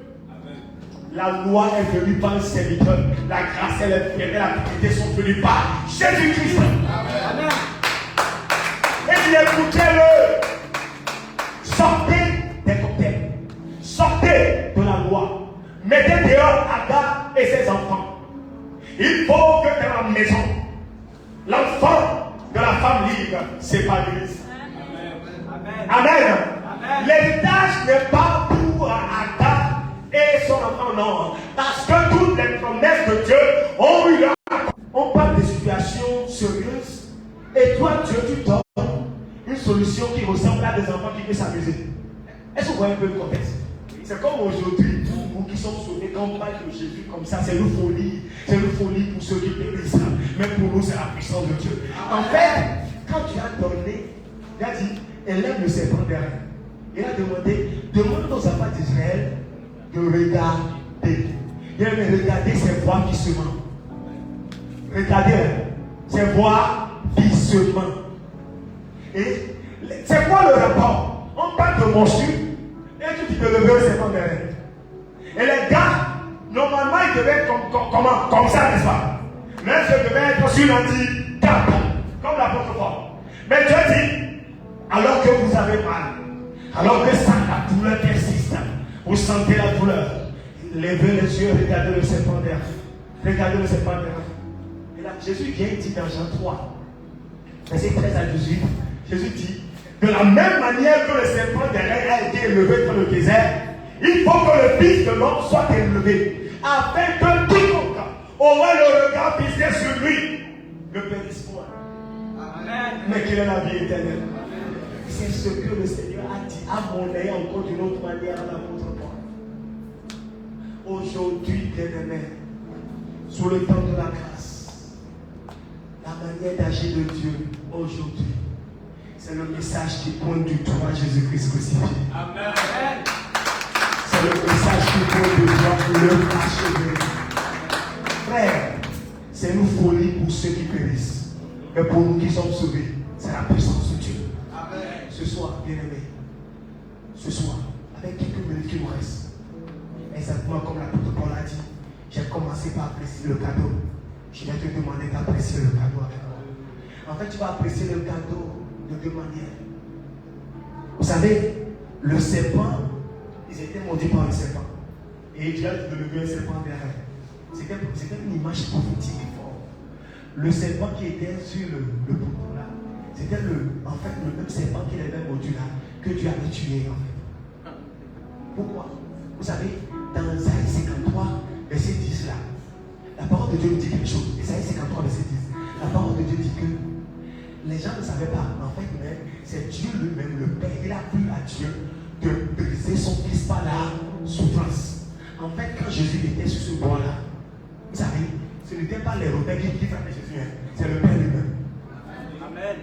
La loi est venue par le serviteur. La grâce et la vérité sont venues par Jésus-Christ. Amen. Et dit, écoutez-le. Sortez des cocktails. Sortez de la loi. Mettez dehors Agar et ses enfants. Il faut que dans la maison, l'enfant de la femme libre s'épanouisse. Amen. Amen. Amen. L'héritage n'est pas pour Agar et son enfant, non. Parce que toutes les promesses de Dieu ont eu leur... On parle de situations sérieuses. Et toi, Dieu, tu donnes une solution qui ressemble à des enfants qui veulent s'amuser. Est-ce que vous voyez un peu le contexte? C'est comme aujourd'hui, pour vous qui sont sauvés, quand on parle de Jésus comme ça, c'est une folie. C'est une folie pour ceux qui périssent. Mais pour nous, c'est la puissance de Dieu. En fait, quand tu as donné, il a dit, élève le serpent derrière. Il a demandé, demande aux enfants d'Israël de regarder. Il a dit, regardez ces voix qui se mentent. Regardez ces voix qui se mentent. Et c'est quoi le rapport? On parle de morsure et tu te lever le serpent derrière. Et les gars, normalement, ils devaient être comme ça, n'est-ce pas? Mais ils devaient être sur l'handicap, comme l'apôtre Paul. Mais Dieu dit, alors que vous avez mal, alors que ça, la douleur persiste, vous sentez la douleur, levez les yeux, regardez le serpent derrière. Regardez le serpent derrière. Et là, Jésus vient dit dans Jean 3, verset 13 à 18, Jésus dit, de la même manière que le serpent derrière a été élevé dans le désert, il faut que le Fils de l'homme soit élevé, afin que quiconque aura le regard fixé sur lui ne périsse point, mais qu'il ait la vie éternelle. C'est ce que le Seigneur a dit à mon œil encore d'une autre manière à l'apôtre Paul. Aujourd'hui, bien-aimé, sous le temps de la grâce, la manière d'agir de Dieu aujourd'hui, c'est le message qui pointe du doigt à Jésus-Christ crucifié. Amen. C'est le message qui pointe du doigt le achevé. Frère, c'est une folie pour ceux qui périssent. Mais pour nous qui sommes sauvés, C'est la puissance de Dieu. Amen. Ce soir, bien-aimé, ce soir, avec quelques minutes qui nous restent, exactement comme l'apôtre Paul a dit, j'ai commencé par apprécier le cadeau. Je vais te demander d'apprécier le cadeau avec moi. En fait, tu vas apprécier le cadeau de deux manières. Vous savez, le serpent, ils étaient maudits par le serpent. Et Dieu a dit de lever un serpent derrière. C'était une image prophétique forte. Le serpent qui était sur le bouton là, c'était en fait le même serpent qui avait mordu là, que Dieu avait tué en fait. Pourquoi? Vous savez, dans Isaïe 53, verset 10 là, la parole de Dieu nous dit quelque chose. Isaïe 53, verset 10. La parole de Dieu dit que les gens ne savaient pas. En fait, c'est Dieu lui-même, le Père. Il a plu à Dieu de briser son fils par la souffrance. En fait, quand Jésus était sur ce bois-là, vous savez, ce n'était pas les rebelles qui frappaient Jésus, c'est le Père lui-même. Amen.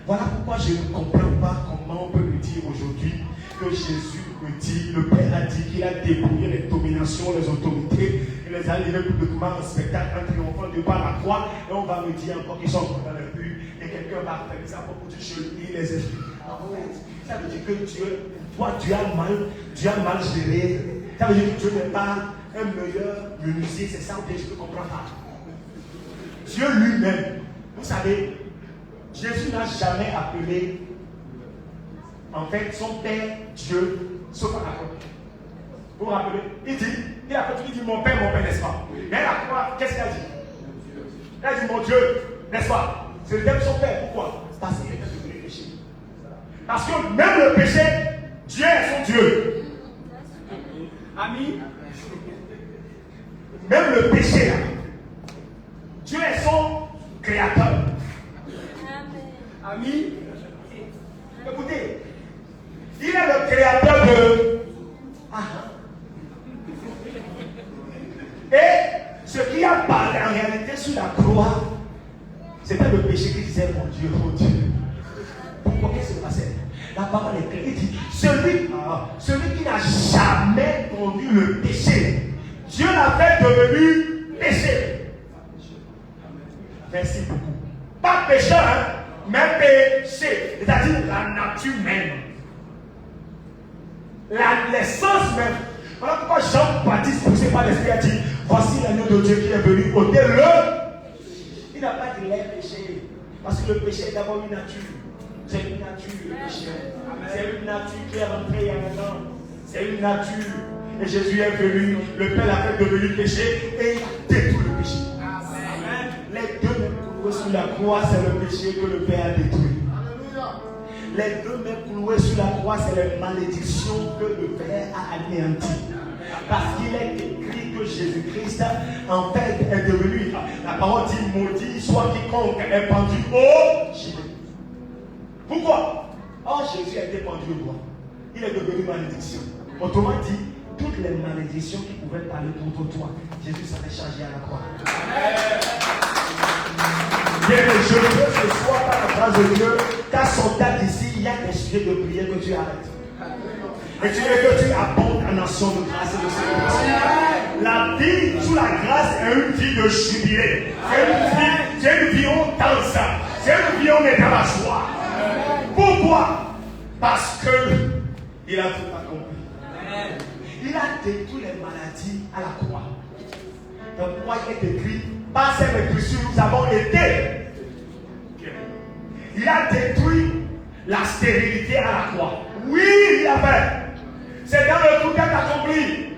Voilà pourquoi je ne comprends pas comment on peut lui dire aujourd'hui que Jésus me dit, le Père a dit qu'il a dépouillé les dominations, les autorités, il les a livrés publiquement en spectacle, en triomphant de par la croix, et on va me dire encore qu'ils sont dans la rue, et quelqu'un va faire ça pour dire je lis les esprits. En fait, ça veut dire que Dieu, toi tu as mal géré. Ça veut dire que Dieu n'est pas un meilleur menuisier, c'est ça que je ne comprends pas. Dieu lui-même, vous savez, Jésus n'a jamais appelé en fait son Père Dieu, sauf à la croix. Vous vous rappelez? Il dit mon Père, n'est-ce pas? Mais la croix, qu'est-ce qu'il a dit? Il a dit mon Dieu, n'est-ce pas? C'est le thème de son Père. Pourquoi? Parce qu'il était devenu péché. Parce que même le péché, Dieu est son Dieu. Amis, même le péché, là, Dieu est son créateur. Amis, écoutez, il est le créateur de. Et ce qui a parlé en réalité sur la croix, c'était le péché qui disait mon Dieu, mon Dieu. Pourquoi qu'est-ce qui se passait? La parole est claire. Il dit, celui qui n'a jamais connu le péché, Dieu l'a fait devenu péché. Merci beaucoup. Pas pécheur, mais péché. C'est-à-dire la nature même. L'essence même. Voilà pourquoi Jean-Baptiste, poussé par l'Esprit, a dit, voici l'agneau de Dieu qui est venu ôter le. Il n'a pas dit les péchés. Parce que le péché est d'abord une nature. C'est une nature, le péché. C'est une nature qui est rentrée il y a longtemps. C'est une nature. Et Jésus est venu, le Père l'a fait devenir péché et il a détruit le péché. Amen. Les deux mêmes cloués sur la croix, c'est le péché que le Père a détruit. Les deux mêmes cloués sur la croix, c'est les malédictions que le Père a anéanties. Parce qu'il est écrit que Jésus-Christ, en fait, est devenu, la parole dit maudit, soit quiconque est pendu au gibet. Pourquoi? Oh, Jésus a été pendu au bois. Il est devenu malédiction. Autrement dit, toutes les malédictions qui pouvaient parler contre toi, Jésus s'avait chargé à la croix. Bien, je veux ce soir par la grâce de Dieu, qu'à son tas d'ici, il y a des sujets de prière que tu arrêtes. Et tu veux que tu abondes en action de grâce et de célébration. La vie sous la grâce est une vie de jubilé. C'est une vie où on danse. C'est une vie où on est dans la joie. Pourquoi? Parce que il a tout accompli. Il a détruit les maladies à la croix. Donc, moi, il est écrit, par ces métrissures, nous avons été. Il a détruit la stérilité à la croix. Oui, il a fait. C'est dans le tout accompli.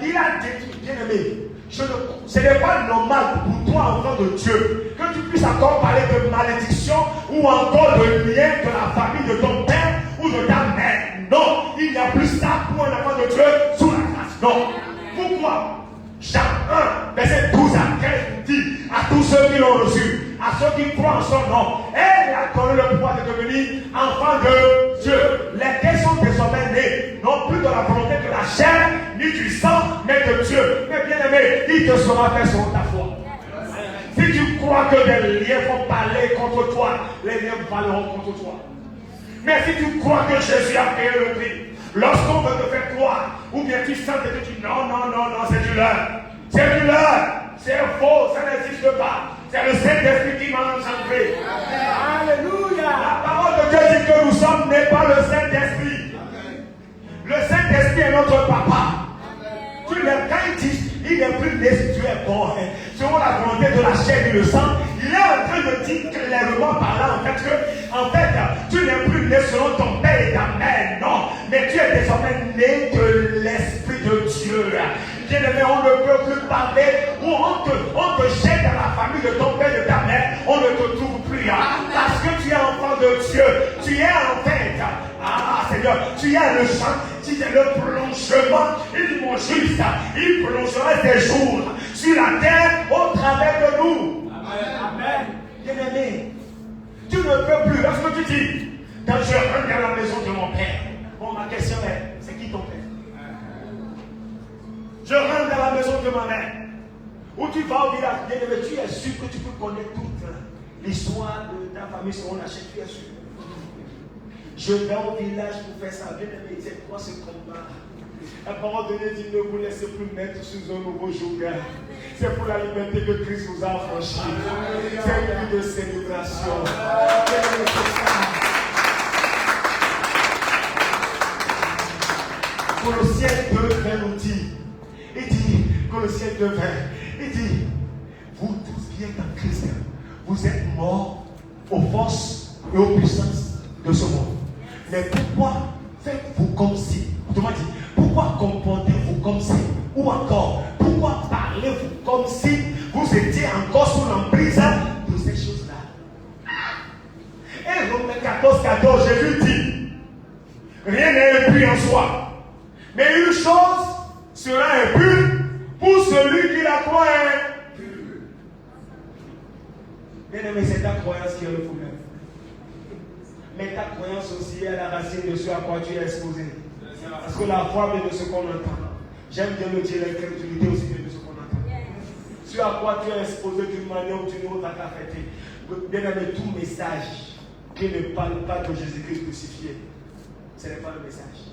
Il a détruit, bien aimé. Ce n'est pas normal pour toi, enfant de Dieu, que tu puisses encore parler de malédiction ou encore de lien de la famille de ton père ou de ta mère. Non, il n'y a plus ça pour un enfant de Dieu sous la grâce. Non. Pourquoi? Jean 1, verset 12 à 15 dit à tous ceux qui l'ont reçu, à ceux qui croient en son nom, et il a donné le pouvoir de devenir enfants de Dieu. Lesquels sont désormais nés, non plus de la volonté de la chair, ni du sang, mais de Dieu. Mais bien aimé, il te sera fait selon ta foi. Si tu crois que des liens vont parler contre toi, les liens parleront contre toi. Mais si tu crois que Jésus a payé le prix, lorsqu'on veut te faire croire, ou bien tu sens que tu dis non, c'est du leurre. C'est du leurre. C'est faux, ça n'existe pas. C'est le Saint-Esprit qui m'a engendré. Alléluia. La parole de Dieu dit que nous sommes nés par le Saint-Esprit. Le Saint-Esprit est notre papa. Quand il dit, il n'est plus né si tu es bon, selon la volonté de la chair et du sang, il est en train de dire clairement par là, en fait, tu n'es plus né selon ton père et ta mère, non, mais tu es désormais né de l'Esprit de Dieu. Bien-aimé, on ne peut plus parler ou on te jette dans la famille de ton père et de ta mère, on ne te trouve plus. Parce que tu es enfant de Dieu, tu es en fait, Seigneur, tu es le champ, tu es le plongement. Il dit mon juste, il plongera tes jours sur la terre au travers de nous. Amen. Bien-aimé, tu ne peux plus. Lorsque tu dis, quand je rentre dans la maison de mon père, bon, ma question est, c'est qui ton père? Je rentre dans la maison de ma mère. Où tu vas au village, bien-aimé, tu es sûr que tu peux connaître toute l'histoire de ta famille selon la chaîne, tu es sûr. Je vais au village pour faire ça. Bien-aimé, c'est quoi ce combat? La parole de Dieu dit, ne vous laissez plus mettre sous un nouveau joug. C'est pour la liberté que Christ vous a affranchi. C'est une vie de célébration. Colossiens 2, 20 nous dit, il dit, Colossiens 2, 20, il dit, vous tous qui êtes en Christ, vous êtes morts aux forces et aux puissances de ce monde. Mais pourquoi faites-vous comme si, autrement dit, pourquoi comportez-vous comme si, ou encore, pourquoi parlez-vous comme si vous étiez encore sous l'emprise de ces choses-là? Et Romains 14, 14, Jésus dit, rien n'est impur en soi, mais une chose sera impure pour celui qui la croit impure. Bien aimé, c'est ta croyance qui est le problème. Mais ta croyance aussi est la racine de ce à quoi tu es exposé. Parce que la foi vient de ce qu'on entend. J'aime bien le dire, l'incrédulité aussi vient de ce qu'on entend. Ce à quoi tu es exposé d'une manière ou d'une autre à t'affecter. Bien aimé, tout message qui ne parle pas de Jésus-Christ crucifié, ce n'est pas le message.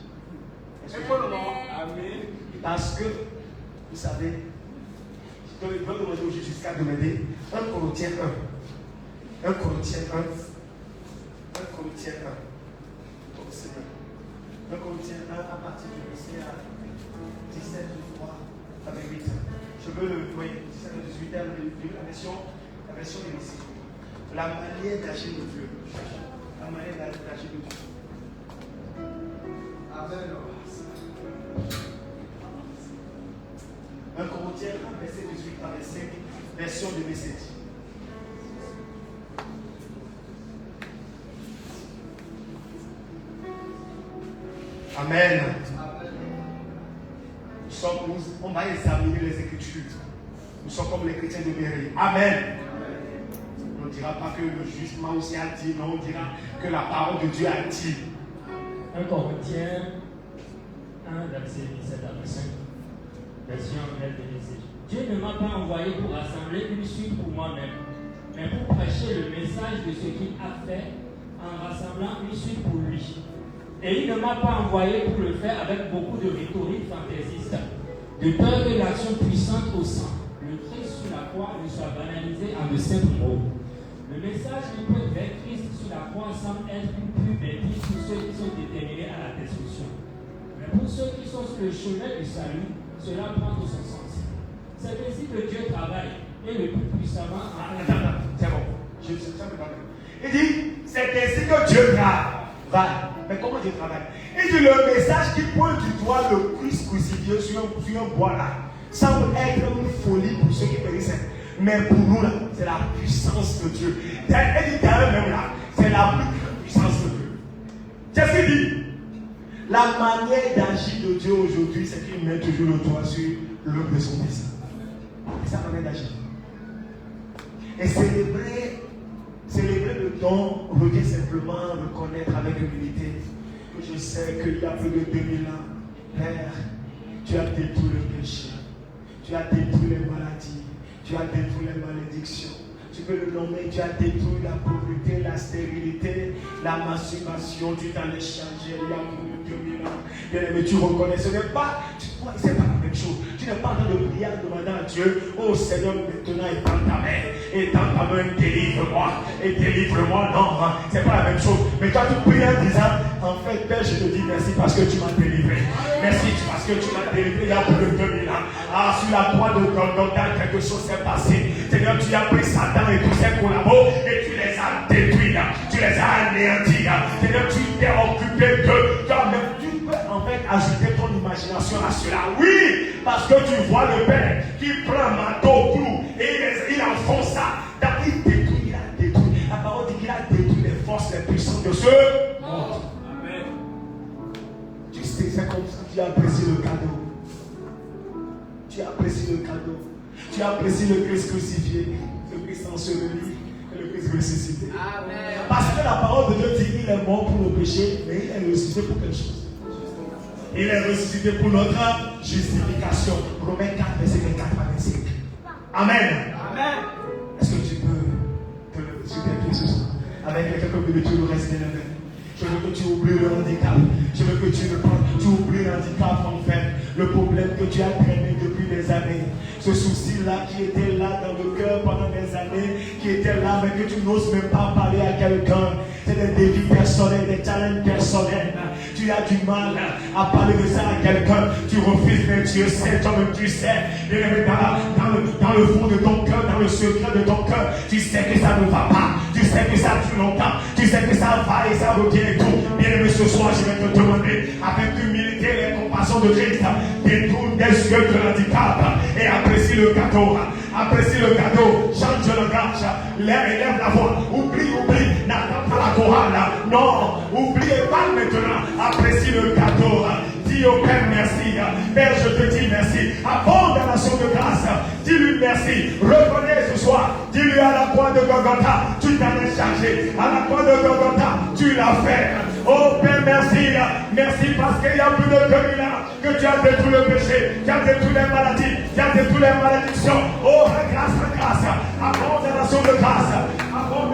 C'est quoi le nom? Amen. Parce que, vous savez, je vais demander au juge jusqu'à demander 1 Corinthiens 1. 1 Corinthiens 1. 1 Corinthiens 1. Donc c'est 1 Corinthiens 1 à partir du verset 17, je crois, avec 8. Je veux le voyer, 17 à 18, la version de l'essai. La manière d'agir de Dieu. La manière d'agir de Dieu. Amen. 1 Corinthiens 1, verset 18 à 25, version de l'essai. Amen. On va examiner les Écritures. Nous sommes comme les chrétiens de Béry. Amen. On ne dira pas que le jugement aussi a dit, non, on dira que la parole de Dieu a dit. 1 Corinthiens 1, verset 17 à 25, version LDC. Dieu ne m'a pas envoyé pour rassembler une suite pour moi-même, mais pour prêcher le message de ce qu'il a fait en rassemblant une suite pour lui. Et il ne m'a pas envoyé pour le faire avec beaucoup de rhétorique fantaisiste, de peur que l'action puissante au sang, le Christ sur la croix, ne soit banalisé en de simples mots. Le message qui peut vers Christ sur la croix semble être une pure bêtise pour ceux qui sont déterminés à la destruction. Mais pour ceux qui sont sur le chemin du salut, cela prend tout son sens. C'est ainsi que Dieu travaille, et le plus puissamment en c'est bon. Il dit, c'est ainsi que Dieu travaille. Mais comment Dieu travaille? Il dit, le message qui pointe du doigt le Christ crucifié sur un bois là semble être une folie pour ceux qui périssent. Mais pour nous là, c'est la puissance de Dieu. Il dit derrière même là, c'est la plus grande puissance de Dieu. Qu'est-ce qu'il dit? La manière d'agir de Dieu aujourd'hui, c'est qu'il met toujours le doigt sur l'œuvre de son Fils. C'est sa manière d'agir. Et célébrer le don revient simplement reconnaître avec humilité que je sais qu'il y a plus de 2000 ans, Père, tu as détruit le péché, tu as détruit les maladies, tu as détruit les malédictions. Tu peux le nommer, tu as détruit la pauvreté, la stérilité, la masturbation, tu t'en es chargé il y a plus de 2000 ans. Bien aimé, tu reconnais, ce n'est pas, c'est pas avec chose. Tu n'es pas en train de prier en demandant à Dieu, oh Seigneur, maintenant étends ta main, délivre-moi, et délivre-moi. Non, c'est pas la même chose. Mais toi, tu pries en disant, en fait, Père, je te dis merci parce que tu m'as délivré. Merci parce que tu m'as délivré il y a plus de 2000 ans. Ah, sur la croix de Golgotha, quelque chose s'est passé. Seigneur, tu as pris Satan et tous ses collabos et tu les as détruits. Tu les as anéantis. Seigneur, tu t'es occupé de toi-même. Tu peux en fait ajouter ton imagination à cela. Oui, parce que tu vois le Père qui prend un marteau clou et il enfonce ça. Il détruit, il a détruit. La parole dit qu'il a détruit les forces, les puissances de ce monde. Amen. Tu sais, c'est comme ça que tu apprécies le cadeau. Tu apprécies le cadeau. Tu apprécies le Christ crucifié, le Christ enseveli et le Christ ressuscité. Amen. Parce que la parole de Dieu dit qu'il est mort pour nos péchés, mais il est ressuscité pour quelque chose. Il est ressuscité pour notre justification. Romains 4, verset 24 à 25. Amen. Amen. Est-ce que tu peux te lever sur tes pieds ce soir avec quelques minutes, tu le restes bien levé. Je veux que tu oublies le handicap. Je veux que tu oublies le handicap en fait. Le problème que tu as traîné depuis des années. Ce souci-là qui était là dans le cœur pendant des années, qui était là mais que tu n'oses même pas parler à quelqu'un. C'est des défis personnels, des challenges personnels. Tu as du mal à parler de ça à quelqu'un. Tu refuses, mais Dieu sait, toi-même tu sais. Dans le fond de ton cœur, dans le secret de ton cœur, tu sais que ça ne va pas. Tu sais que ça dure longtemps. Tu sais que ça va et ça revient et tout. Bien aimé, ce soir, je vais te demander, avec humilité et compassion de Christ, détourne des yeux de l'handicap et apprécie le cadeau. Apprécie le cadeau. Change le langage. Lève la voix. Oublie. N'attends pas la chorale. Non. Oublie et parle maintenant. Apprécie le cadeau. Dis au Père merci. Père, je te dis merci. Abonde à l'action de grâce. Dis-lui merci. Reconnais ce soir. Dis-lui à la croix de Golgotha, tu t'en es chargé. À la croix de Golgotha, tu l'as fait. Oh Père, merci. Merci parce qu'il y a plus de 2000 ans que tu as détruit le péché. Tu as détruit les maladies. Tu as détruit les malédictions. Oh, grâce. Abonde à l'action de grâce. Abonde.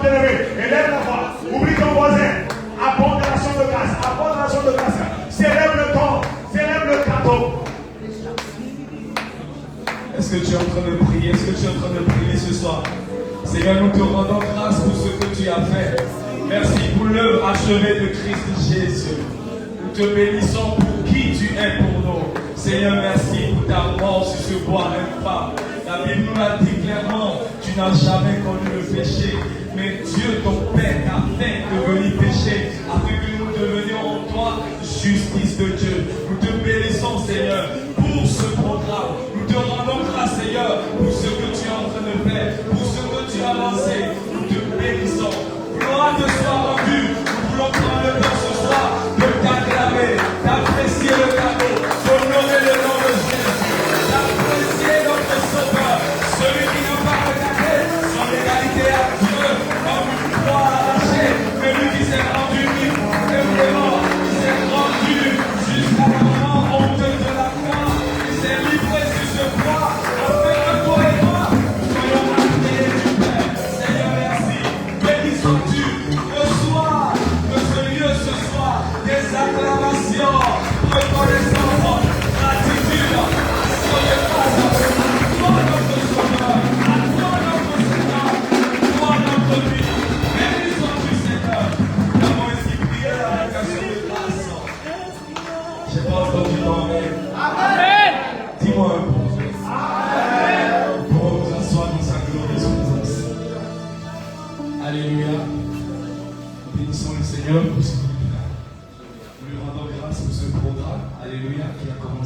Élève la voix. Oublie ton voisin. Abonde à l'action de grâce. Abonde à l'action de grâce. Célèbre le corps. Célèbre le cadeau. Est-ce que tu es en train de prier? Est-ce que tu es en train de prier ce soir? Seigneur, nous te rendons grâce pour ce que tu as fait. Merci pour l'œuvre achevée de Christ Jésus. Nous te bénissons pour qui tu es pour nous. Seigneur, merci pour ta mort sur ce bois infâme. La Bible nous l'a dit clairement, tu n'as jamais connu le péché. Mais Dieu, ton Père, t'a fait devenir péché afin que nous devenions en toi justice de